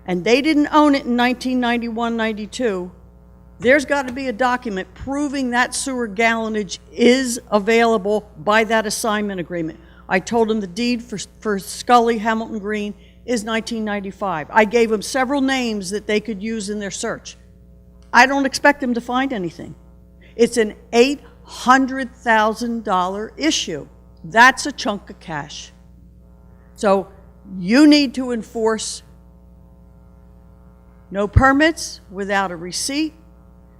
Speaker 5: and they didn't own it in 1991-92, there's got to be a document proving that sewer gallonage is available by that assignment agreement. I told them the deed for Scully Hamilton Green is 1995. I gave them several names that they could use in their search. I don't expect them to find anything. It's an $800,000 issue. That's a chunk of cash. So you need to enforce no permits without a receipt.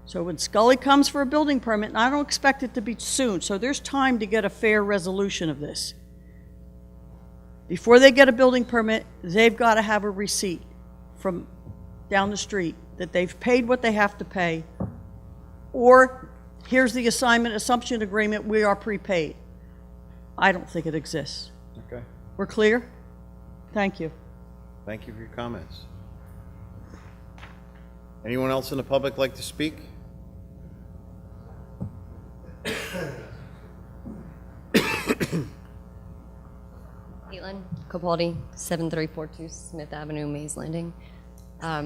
Speaker 5: So when Scully comes for a building permit, and I don't expect it to be soon, so there's time to get a fair resolution of this. Before they get a building permit, they've got to have a receipt from down the street that they've paid what they have to pay, or here's the assignment assumption agreement, we are prepaid. I don't think it exists.
Speaker 1: Okay.
Speaker 5: We're clear? Thank you.
Speaker 1: Thank you for your comments. Anyone else in the public like to speak?
Speaker 12: Caitlin Capaldi, 7342 Smith Avenue, Mays Landing. I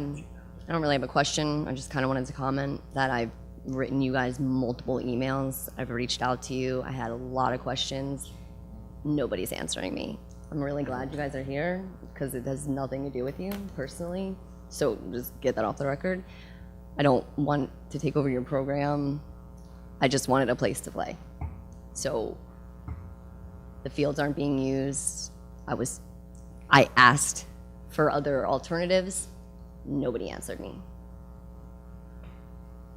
Speaker 12: don't really have a question. I just kind of wanted to comment that I've written you guys multiple emails. I've reached out to you. I had a lot of questions. Nobody's answering me. I'm really glad you guys are here because it has nothing to do with you personally. So just get that off the record. I don't want to take over your program. I just wanted a place to play. So the fields aren't being used. I asked for other alternatives. Nobody answered me.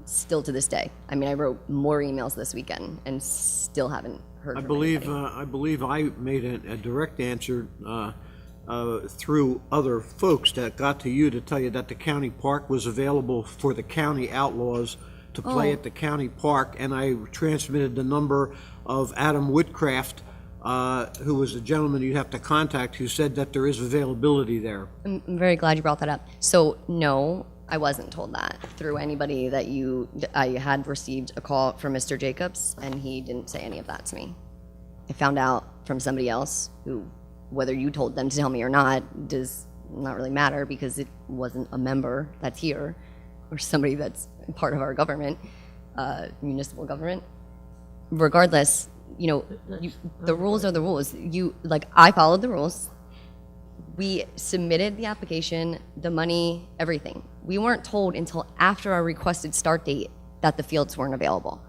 Speaker 12: Still to this day. I mean, I wrote more emails this weekend and still haven't heard from anybody.
Speaker 10: I believe I made a direct answer through other folks that got to you to tell you that the county park was available for the county outlaws to play at the county park, and I transmitted the number of Adam Woodcraft, who was the gentleman you'd have to contact, who said that there is availability there.
Speaker 12: I'm very glad you brought that up. So no, I wasn't told that through anybody that I had received a call from Mr. Jacobs, and he didn't say any of that to me. I found out from somebody else who, whether you told them to tell me or not, does not really matter because it wasn't a member that's here or somebody that's part of our government, municipal government. Regardless, the rules are the rules. I followed the rules. We submitted the application, the money, everything. We weren't told until after our requested start date that the fields weren't available.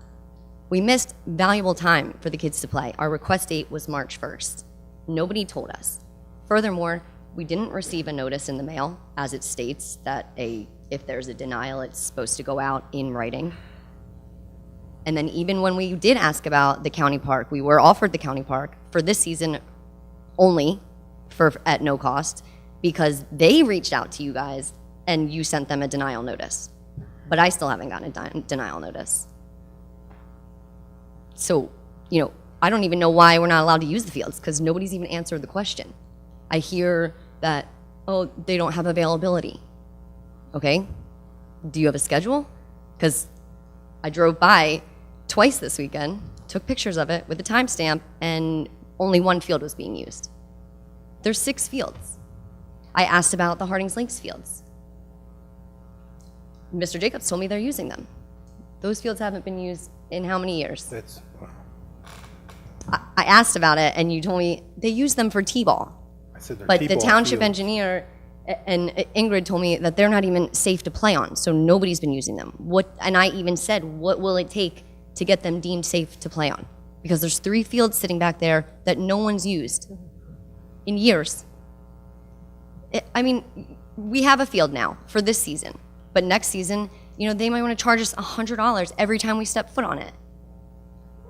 Speaker 12: We missed valuable time for the kids to play. Our request date was March 1st. Nobody told us. Furthermore, we didn't receive a notice in the mail, as it states that if there's a denial, it's supposed to go out in writing. And then even when we did ask about the county park, we were offered the county park for this season only, at no cost, because they reached out to you guys and you sent them a denial notice. But I still haven't gotten a denial notice. So, I don't even know why we're not allowed to use the fields, because nobody's even answered the question. I hear that, they don't have availability. Okay, do you have a schedule? Because I drove by twice this weekend, took pictures of it with a timestamp, and only one field was being used. There's 6 fields. I asked about the Hardings Lakes fields. Mr. Jacobs told me they're using them. Those fields haven't been used in how many years? I asked about it, and you told me they use them for T-ball.
Speaker 4: I said they're
Speaker 12: But the
Speaker 4: T-ball
Speaker 12: township
Speaker 4: fields.
Speaker 12: engineer and Ingrid told me that they're not even safe to play on, so nobody's been using them. And I even said, what will it take to get them deemed safe to play on? Because there's 3 fields sitting back there that no one's used in years. we have a field now for this season, but next season, you know, they might want to charge us $100 every time we step foot on it.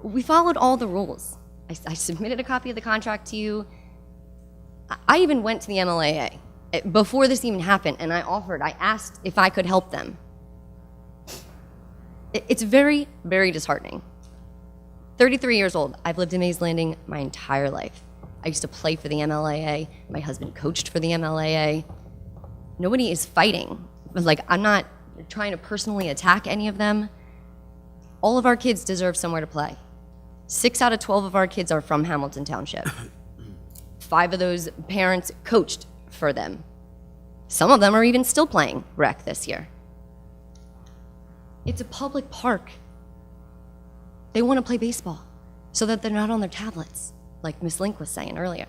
Speaker 12: We followed all the rules. I submitted a copy of the contract to you. I even went to the MLAA before this even happened, and I asked if I could help them. It's very, very disheartening. 33 years old. I've lived in Mays Landing my entire life. I used to play for the MLAA. My husband coached for the MLAA. Nobody is fighting. Like, I'm not trying to personally attack any of them. All of our kids deserve somewhere to play. 6 out of 12 of our kids are from Hamilton Township. 5 of those parents coached for them. Some of them are even still playing rec this year. It's a public park. They want to play baseball so that they're not on their tablets, like Miss Link was saying earlier.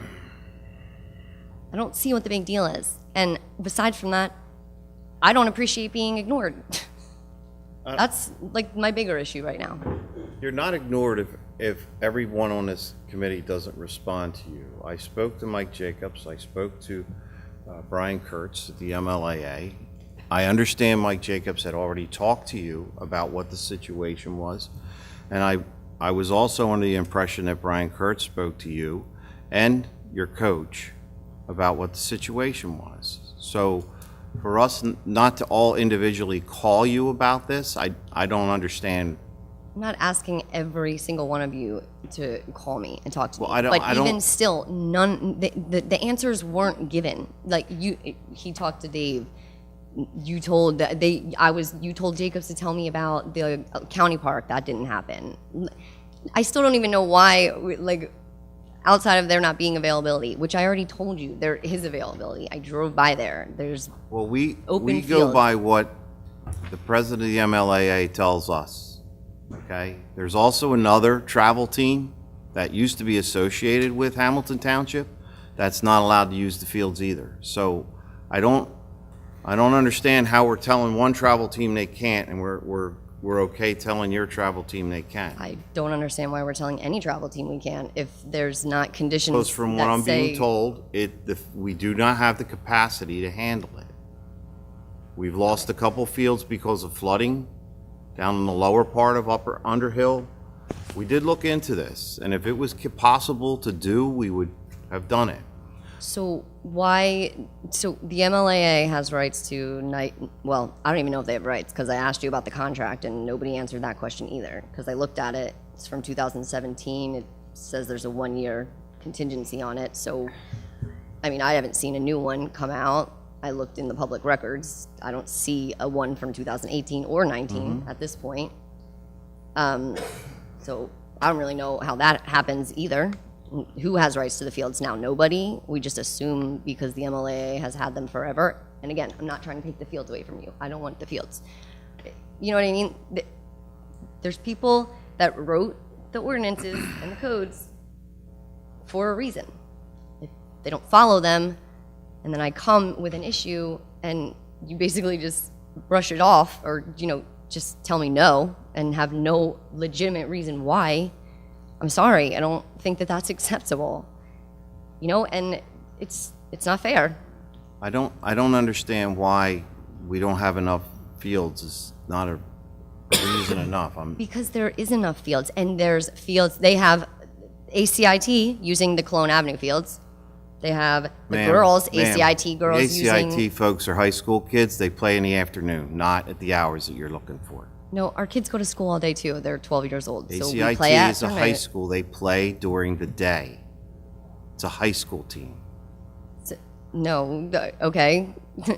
Speaker 12: I don't see what the big deal is. And besides from that, I don't appreciate being ignored. That's like my bigger issue right now.
Speaker 1: You're not ignored if everyone on this committee doesn't respond to you. I spoke to Mike Jacobs, I spoke to Brian Kurtz at the MLAA. I understand Mike Jacobs had already talked to you about what the situation was, and I was also under the impression that Brian Kurtz spoke to you and your coach about what the situation was. So for us not to all individually call you about this, I don't understand.
Speaker 12: I'm not asking every single one of you to call me and talk to me.
Speaker 1: Well,
Speaker 12: but even still, none. The answers weren't given. Like he talked to Dave. You told You told Jacobs to tell me about the county park. That didn't happen. I still don't even know why. Like, outside of there not being availability, which I already told you, there is availability. I drove by there. There's
Speaker 1: Well, we
Speaker 12: open
Speaker 1: go
Speaker 12: field.
Speaker 1: by what the president of the MLAA tells us, okay? There's also another travel team that used to be associated with Hamilton Township that's not allowed to use the fields either. So I don't understand how we're telling one travel team they can't, and we're okay telling your travel team they can.
Speaker 12: I don't understand why we're telling any travel team we can if there's not conditions
Speaker 1: Because from what
Speaker 12: that
Speaker 1: I'm
Speaker 12: say,
Speaker 1: being told, we do not have the capacity to handle it. We've lost a couple fields because of flooding down in the lower part of Upper Underhill. We did look into this, and if it was possible to do, we would have done it.
Speaker 12: So the MLAA has rights to well, I don't even know if they have rights because I asked you about the contract and nobody answered that question either because I looked at it. It's from 2017. It says there's a 1-year contingency on it. So, I mean, I haven't seen a new one come out. I looked in the public records. I don't see a one from 2018 or 19 at this point. So I don't really know how that happens either. Who has rights to the fields now? Nobody. We just assume because the MLAA has had them forever. And again, I'm not trying to take the fields away from you. I don't want the fields. You know what I mean? There's people that wrote the ordinances and the codes for a reason. If they don't follow them, and then I come with an issue, and you basically just brush it off, or just tell me no, and have no legitimate reason why. I'm sorry, I don't think that that's acceptable. And it's not fair.
Speaker 1: I don't understand why we don't have enough fields. It's not a reason enough.
Speaker 12: Because there is enough fields, and there's fields. They have ACIT using the Cologne Avenue fields. They have the girls, ACIT girls
Speaker 1: the
Speaker 12: using...
Speaker 1: ACIT folks are high school kids. They play in the afternoon, not at the hours that you're looking for.
Speaker 12: No, our kids go to school all day too. They're 12 years old. So we
Speaker 1: ACIT
Speaker 12: play
Speaker 1: is a high school. They play during the day. It's a high school team.
Speaker 12: No, okay.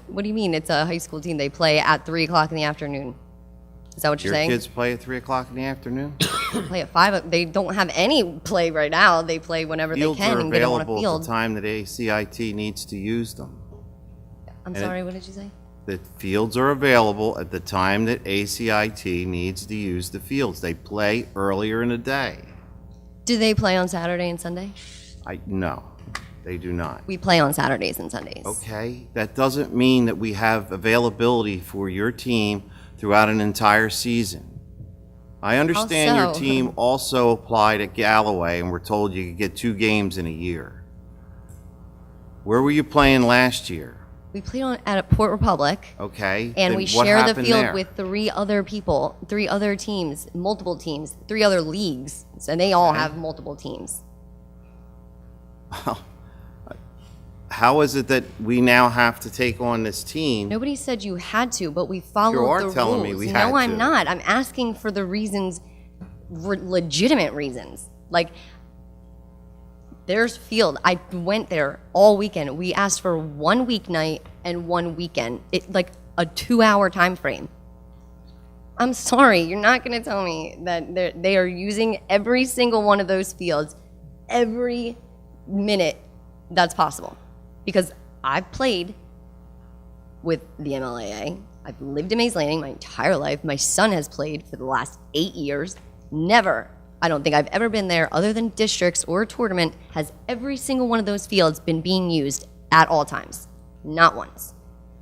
Speaker 12: What do you mean it's a high school team? They play at 3 o'clock in the afternoon. Is that what you're saying?
Speaker 1: Your kids play at 3 o'clock in the afternoon?
Speaker 12: They play at 5. They don't have any play right now. They play whenever they can, and they don't want a
Speaker 1: Fields are available at
Speaker 12: field.
Speaker 1: the time that ACIT needs to use them.
Speaker 12: I'm sorry, what did you say?
Speaker 1: The fields are available at the time that ACIT needs to use the fields. They play earlier in the day.
Speaker 12: Do they play on Saturday and Sunday?
Speaker 1: No, they do not.
Speaker 12: We play on Saturdays and Sundays.
Speaker 1: Okay, that doesn't mean that we have availability for your team throughout an entire season. I understand your
Speaker 12: so?
Speaker 1: team also applied at Galloway and were told you could get 2 games in a year. Where were you playing last year?
Speaker 12: We played at Port Republic.
Speaker 1: Okay?
Speaker 12: And
Speaker 1: then
Speaker 12: we
Speaker 1: what
Speaker 12: share the
Speaker 1: happened
Speaker 12: field
Speaker 1: there?
Speaker 12: with 3 other people, 3 other teams, multiple teams, 3 other leagues, and they all
Speaker 1: Okay.
Speaker 12: have multiple teams.
Speaker 1: How is it that we now have to take on this team?
Speaker 12: Nobody said you had to, but we followed
Speaker 1: are
Speaker 12: the rules.
Speaker 1: telling me we had
Speaker 12: No, I'm
Speaker 1: to.
Speaker 12: not. I'm asking for the reasons, legitimate reasons. Like, there's field. I went there all weekend. We asked for 1 weeknight and 1 weekend. Like a 2-hour time frame. I'm sorry, you're not going to tell me that they are using every single one of those fields every minute that's possible. Because I've played with the MLAA. I've lived in Mays Landing my entire life. My son has played for the last 8 years. Never, I don't think I've ever been there, other than districts or a tournament, has every single one of those fields been being used at all times. Not once.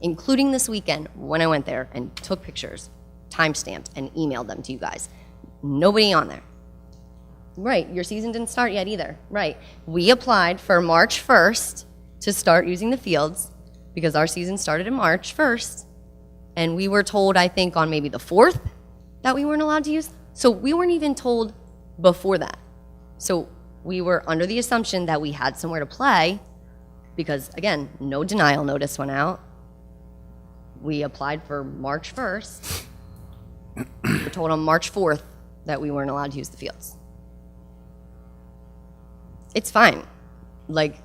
Speaker 12: Including this weekend when I went there and took pictures, timestamped, and emailed them to you guys. Nobody on there. Right, your season didn't start yet either. Right. We applied for March 1st to start using the fields because our season started in March 1st. And we were told, I think, on maybe the 4th that we weren't allowed to use. So we weren't even told before that. So we were under the assumption that we had somewhere to play because, again, no denial notice went out. We applied for March 1st. We were told on March 4th that we weren't allowed to use the fields. It's fine. Like,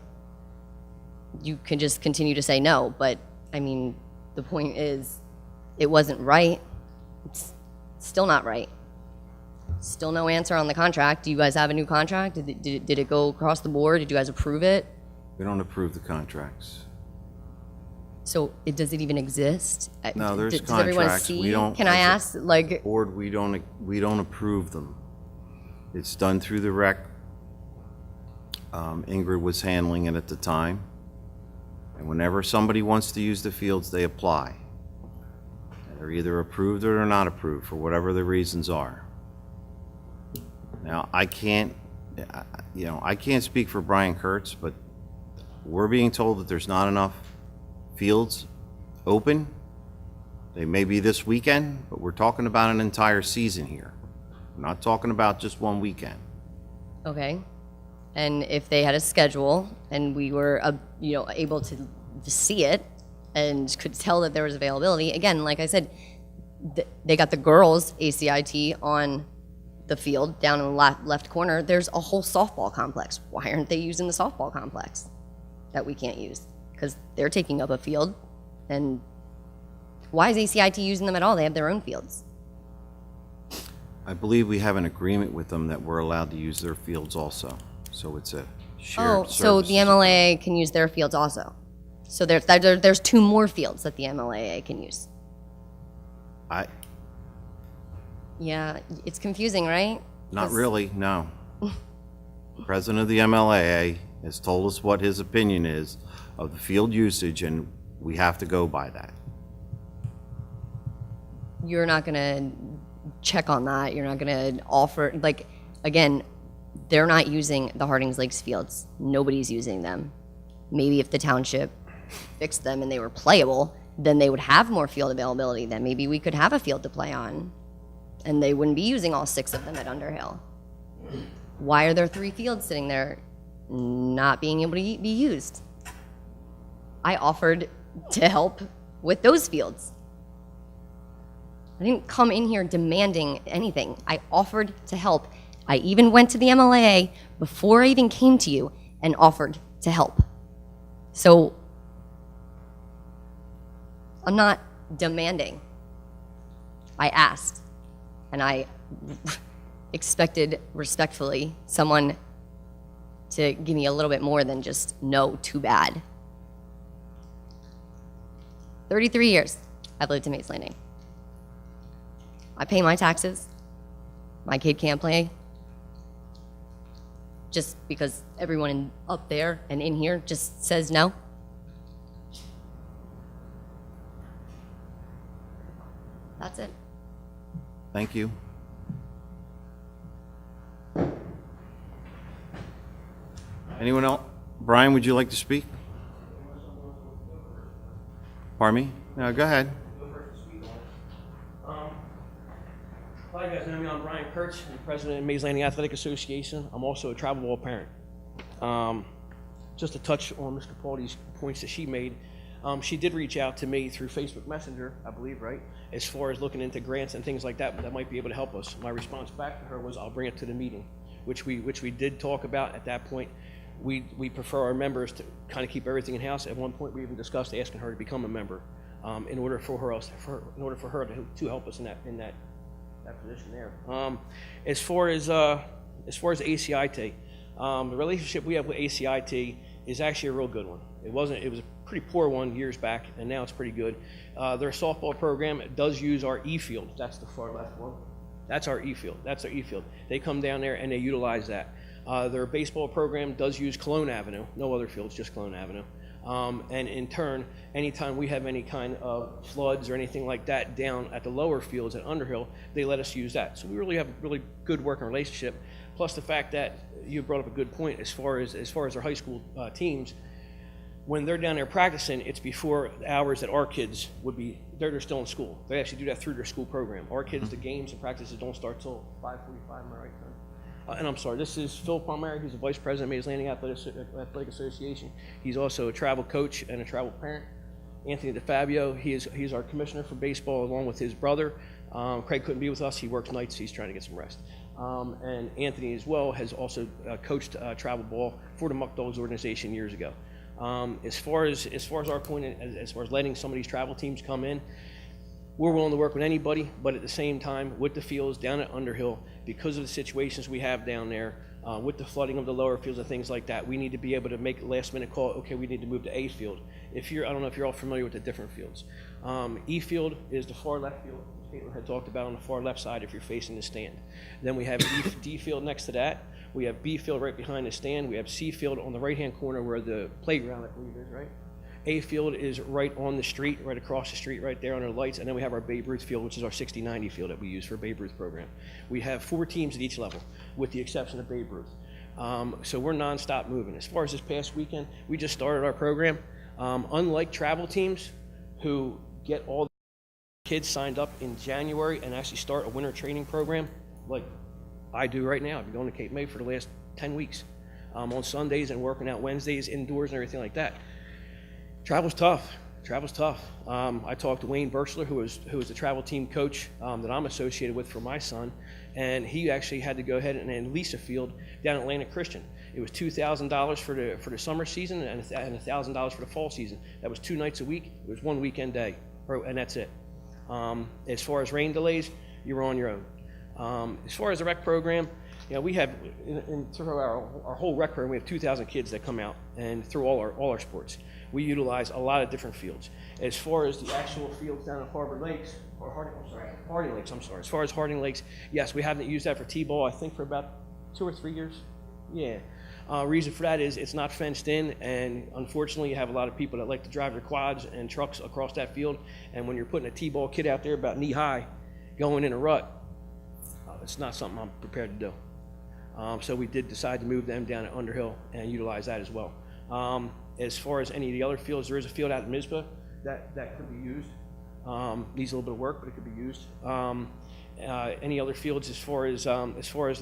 Speaker 12: you can just continue to say no, but, I mean, the point is, it wasn't right. It's still not right. Still no answer on the contract. Do you guys have a new contract? Did it go across the board? Did you guys approve it?
Speaker 1: We don't approve the contracts.
Speaker 12: So does it even exist?
Speaker 1: No, there's
Speaker 12: Does everyone
Speaker 1: contracts.
Speaker 12: see?
Speaker 1: We don't-
Speaker 12: Can I
Speaker 1: as a
Speaker 12: ask, like,
Speaker 1: Board, we don't approve them. It's done through the rec. Ingrid was handling it at the time. And whenever somebody wants to use the fields, they apply. They're either approved or they're not approved, for whatever the reasons are. Now, I can't speak for Brian Kurtz, but we're being told that there's not enough fields open. They may be this weekend, but we're talking about an entire season here. We're not talking about just one weekend.
Speaker 12: okay. And if they had a schedule and we were, able to see it and could tell that there was availability, again, like I said, they got the girls' ACIT on the field down in the left corner. There's a whole softball complex. Why aren't they using the softball complex that we can't use? Because they're taking up a field. And why is ACIT using them at all? They have their own fields.
Speaker 1: I believe we have an agreement with them that we're allowed to use their fields also. So it's a shared
Speaker 12: So the
Speaker 1: services
Speaker 12: MLAA can use their fields also. So there's 2 more fields that the MLAA can use. Yeah, it's confusing, right?
Speaker 1: Not
Speaker 12: 'Cause-
Speaker 1: really, no. The president of the MLAA has told us what his opinion is of the field usage, and we have to go by that.
Speaker 12: You're not going to check on that. You're not going to offer, like, again, they're not using the Hardings Lakes fields. Nobody's using them. Maybe if the township fixed them and they were playable, then they would have more field availability. Then maybe we could have a field to play on, and they wouldn't be using all 6 of them at Underhill. Why are there 3 fields sitting there not being able to be used? I offered to help with those fields. I didn't come in here demanding anything. I offered to help. I even went to the MLAA before I even came to you and offered to help. So I'm not demanding. I asked, and I expected respectfully someone to give me a little bit more than just no, too bad. 33 years I've lived in Mays Landing. I pay my taxes. My kid can't play. Just because everyone up there and in here just says no. That's it.
Speaker 1: Thank you. Anyone else? Brian, would you like to speak? Pardon me? No, go ahead.
Speaker 13: Hi, you guys know me. I'm Brian Kurtz, I'm the president of Mays Landing Athletic Association. I'm also a travel ball parent. Just to touch on Mr. Pauly's points that she made, she did reach out to me through Facebook Messenger, I believe, right? As far as looking into grants and things like that might be able to help us. My response back to her was, I'll bring it to the meeting, which we did talk about at that point. We prefer our members to kind of keep everything in house. At one point, we even discussed asking her to become a member in order for her to help us in that position there. As far as ACIT, the relationship we have with ACIT is actually a real good one. It was a pretty poor one years back, and now it's pretty good. Their softball program does use our E-field. That's the far left one. That's our E-field. That's their E-field. They come down there and they utilize that. Their baseball program does use Cologne Avenue. No other fields, just Cologne Avenue. And in turn, anytime we have any kind of floods or anything like that down at the lower fields at Underhill, they let us use that. So we really have a really good working relationship. Plus the fact that you brought up a good point as far as their high school teams. When they're down there practicing, it's before hours that our kids would be. They're still in school. They actually do that through their school program. Our kids, the games and practices don't start till 5:45. Am I right, Tom? And I'm sorry, this is Phil Palmieri, who's the vice president of Mays Landing Athletic Association. He's also a travel coach and a travel parent. Anthony DeFabio, he's our commissioner for baseball along with his brother. Craig couldn't be with us. He works nights. He's trying to get some rest. And Anthony as well has also coached travel ball for the Muck Dogs organization years ago. As far as our point, as far as letting some of these travel teams come in, we're willing to work with anybody, but at the same time, with the fields down at Underhill, because of the situations we have down there, with the flooding of the lower fields and things like that, we need to be able to make a last-minute call. Okay, we need to move to A field. I don't know if you're all familiar with the different fields. E field is the far left field, as Caitlin had talked about, on the far left side if you're facing the stand. Then we have D field next to that. We have B field right behind the stand. We have C field on the right-hand corner where the playground, I believe, is, right? A field is right on the street, right across the street, right there on our lights. And then we have our Babe Ruth field, which is our 60-90 field that we use for Babe Ruth program. We have 4 teams at each level, with the exception of Babe Ruth. So we're nonstop moving. As far as this past weekend, we just started our program. Unlike travel teams who get all the kids signed up in January and actually start a winter training program, like I do right now. I've been going to Cape May for the last 10 weeks on Sundays and working out Wednesdays indoors and everything like that. Travel's tough. I talked to Wayne Birchler, who is the travel team coach that I'm associated with for my son, and he actually had to go ahead and lease a field down at Atlantic Christian. It was $2,000 for the summer season and $1,000 for the fall season. That was 2 nights a week. It was 1 weekend day, and that's it. As far as rain delays, you're on your own. As far as the rec program, we have through our whole rec program, we have 2,000 kids that come out, and through all our sports, we utilize a lot of different fields. As far as the actual fields down at Harding Lakes. As far as Harding Lakes, yes, we haven't used that for T-ball. I think for about 2 or 3 years. Yeah. Reason for that is it's not fenced in, and unfortunately, you have a lot of people that like to drive their quads and trucks across that field. And when you're putting a T-ball kid out there about knee high, going in a rut, it's not something I'm prepared to do. So we did decide to move them down at Underhill and utilize that as well. As far as any of the other fields, there is a field out in Mizpah that could be used. Needs a little bit of work, but it could be used. Any other fields as far as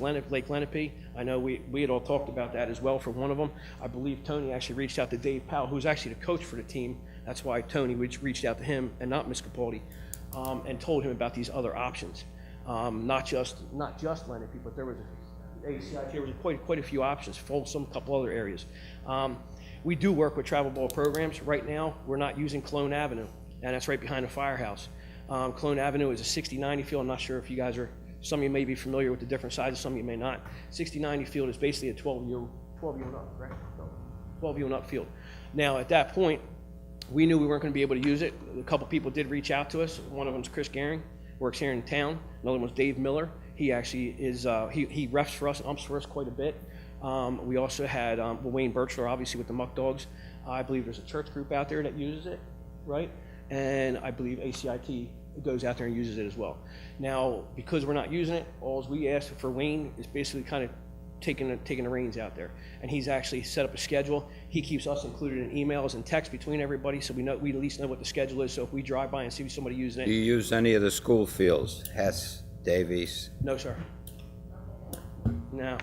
Speaker 13: Lake Lenape? I know we had all talked about that as well for one of them. I believe Tony actually reached out to Dave Powell, who's actually the coach for the team. That's why Tony reached out to him and not Ms. Capaldi, and told him about these other options. Not just Lenape, but there was quite a few options, Folsom, a couple other areas. We do work with travel ball programs. Right now, we're not using Cologne Avenue, and that's right behind the firehouse. Cologne Avenue is a 60-90 field. I'm not sure if you guys some of you may be familiar with the different sizes, some of you may not. 60-90 field is basically a 12U and up, right? 12U and up field. Now, at that point, we knew we weren't going to be able to use it. A couple people did reach out to us. One of them is Chris Gehring, works here in town. Another one's Dave Miller. He actually is, he refs for us and umps for us quite a bit. We also had Wayne Birchler, obviously, with the Muck Dogs. I believe there's a church group out there that uses it, right? And I believe ACIT goes out there and uses it as well. Now, because we're not using it, all we ask for Wayne is basically kind of taking the reins out there. And he's actually set up a schedule. He keeps us included in emails and texts between everybody, so we at least know what the schedule is. So if we drive by and see somebody using
Speaker 6: Do
Speaker 13: it,
Speaker 6: you use any of the school fields, Hess, Davies?
Speaker 13: no, sir. No.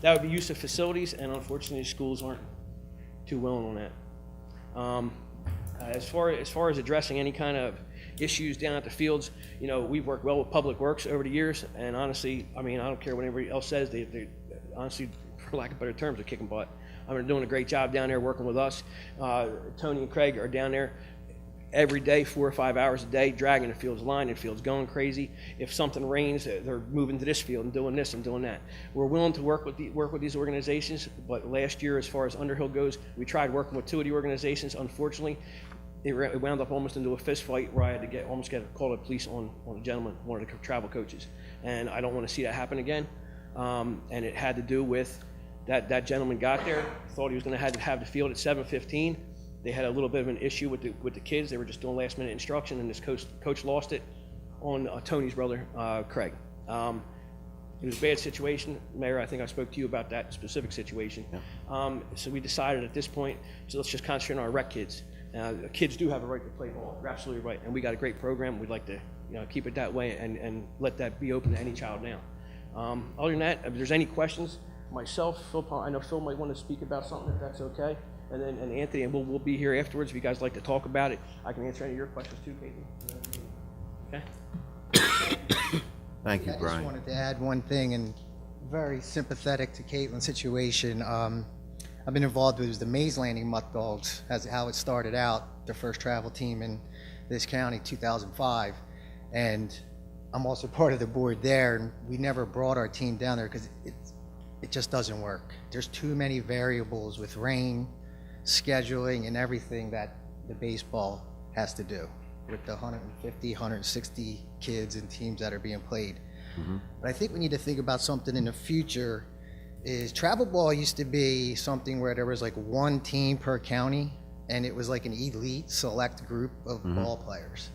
Speaker 13: That would be use of facilities, and unfortunately, schools aren't too willing on that. As far as addressing any kind of issues down at the fields, you know, we've worked well with Public Works over the years, and honestly, I mean, I don't care what anybody else says, they honestly, for lack of better terms, are kicking butt. I mean, they're doing a great job down there working with us. Tony and Craig are down there every day, 4 or 5 hours a day, dragging the fields, lining the fields, going crazy. If something rains, they're moving to this field and doing this and doing that. We're willing to work with these organizations, but last year, as far as Underhill goes, we tried working with 2 of the organizations. Unfortunately, it wound up almost into a fist fight where I had to almost get called the police on a gentleman, one of the travel coaches, and I don't want to see that happen again. And it had to do with that gentleman got there, thought he was going to have the field at 7:15. They had a little bit of an issue with the kids. They were just doing last minute instruction, and this coach lost it on Tony's brother, Craig. It was a bad situation. Mayor, I think I spoke to you about that specific situation. Yeah. So we decided at this point, so let's just concentrate on our rec kids. Kids do have a right to play ball. You're absolutely right. And we got a great program. We'd like to keep it that way and let that be open to any child now. Other than that, if there's any questions, myself, Phil, I know Phil might want to speak about something, if that's okay. And then Anthony, and we'll be here afterwards if you guys like to talk about it. I can answer any of your questions too, Caitlin. Okay?
Speaker 1: Thank you,
Speaker 14: I
Speaker 1: Brian.
Speaker 14: just wanted to add one thing, and very sympathetic to Caitlin's situation. I've been involved with the Maze Landing Mutt Dogs, as how it started out, the first travel team in this county, 2005. And I'm also part of the board there, and we never brought our team down there because it just doesn't work. There's too many variables with rain, scheduling, and everything that the baseball has to do with the 150, 160 kids and teams that are being played. Mm-hmm. But I think we need to think about something in the future. Is travel ball used to be something where there was like one team per county, and it was like an elite select group of ball players.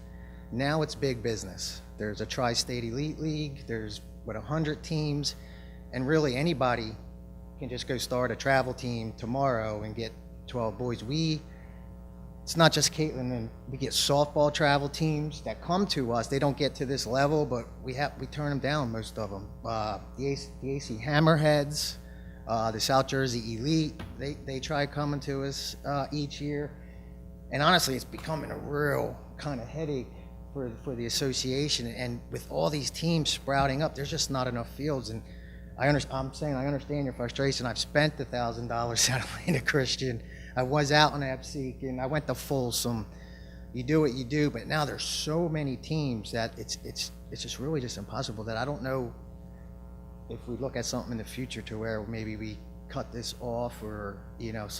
Speaker 14: Now it's big business. There's a tri-state elite league, there's 100 teams, and really anybody can just go start a travel team tomorrow and get 12 boys. It's not just Caitlin, and we get softball travel teams that come to us. They don't get to this level, but we turn them down, most of them. The AC Hammerheads, the South Jersey Elite, they try coming to us each year. And honestly, it's becoming a real kind of headache for the association. And with all these teams sprouting up, there's just not enough fields. And I understand your frustration. I've spent $1,000 at Atlanta Christian. I was out in Absec, and I went to Folsom. You do what you do, but now there's so many teams that it's just really just impossible. That I don't know if we look at something in the future to where maybe we cut this off, or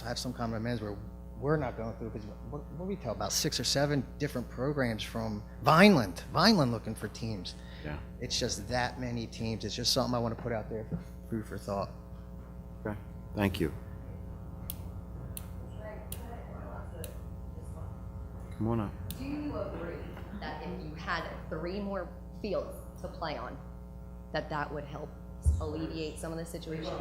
Speaker 14: have some kind of amends where we're not going through, because what we tell about 6 or 7 different programs from Vineland looking for teams.
Speaker 1: Yeah.
Speaker 14: It's just that many teams. It's just something I want to put out there for food for thought.
Speaker 1: Okay, thank you. Come on up.
Speaker 12: Do you agree that if you had 3 more fields to play on, that would help alleviate some of the situation?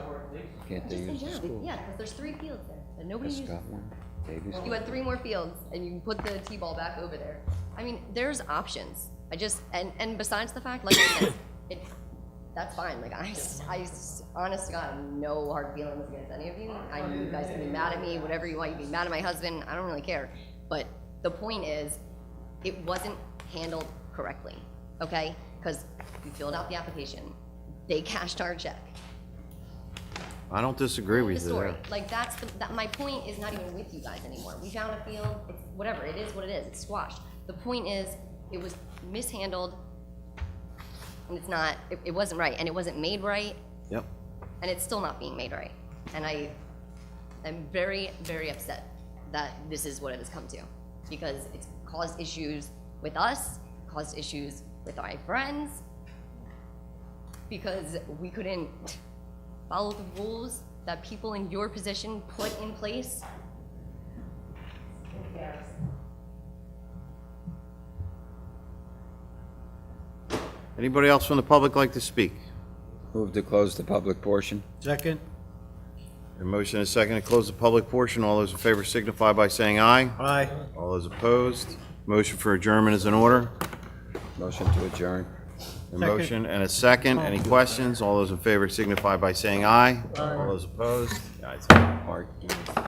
Speaker 6: Can't they
Speaker 12: Just in
Speaker 6: use the
Speaker 12: general,
Speaker 6: school?
Speaker 12: yeah, because there's 3 fields there and nobody
Speaker 6: Hess
Speaker 12: uses.
Speaker 6: got one, Davies.
Speaker 12: You had 3 more fields and you can put the T-ball back over there. I mean, there's options. And besides the fact, like I said, that's fine. Like I honest to God, no hard feelings against any of you. I know you guys can be mad at me, whatever you want. You can be mad at my husband. I don't really care. But the point is, it wasn't handled correctly, okay? Because we filled out the application. They cashed our check.
Speaker 1: I don't disagree with
Speaker 12: The
Speaker 1: you
Speaker 12: story.
Speaker 1: there.
Speaker 12: Like my point is not even with you guys anymore. We found a field. It's whatever. It is what it is. It's squashed. The point is, it was mishandled, and it's not. It wasn't right, and it wasn't made right.
Speaker 1: Yep.
Speaker 12: And it's still not being made right. And I am very, very upset that this is what it has come to, because it's caused issues with us, caused issues with my friends, because we couldn't follow the rules that people in your position put in place.
Speaker 1: Anybody else from the public like to speak?
Speaker 6: Move to close the public portion.
Speaker 10: Second?
Speaker 1: A motion and a second to close the public portion. All those in favor signify by saying aye.
Speaker 10: Aye.
Speaker 1: All those opposed, motion for adjournment is in order.
Speaker 6: Motion to adjourn.
Speaker 1: A motion and a second. Any questions? All those in favor signify by saying aye. All those opposed? The ayes have it.
Speaker 6: Mark?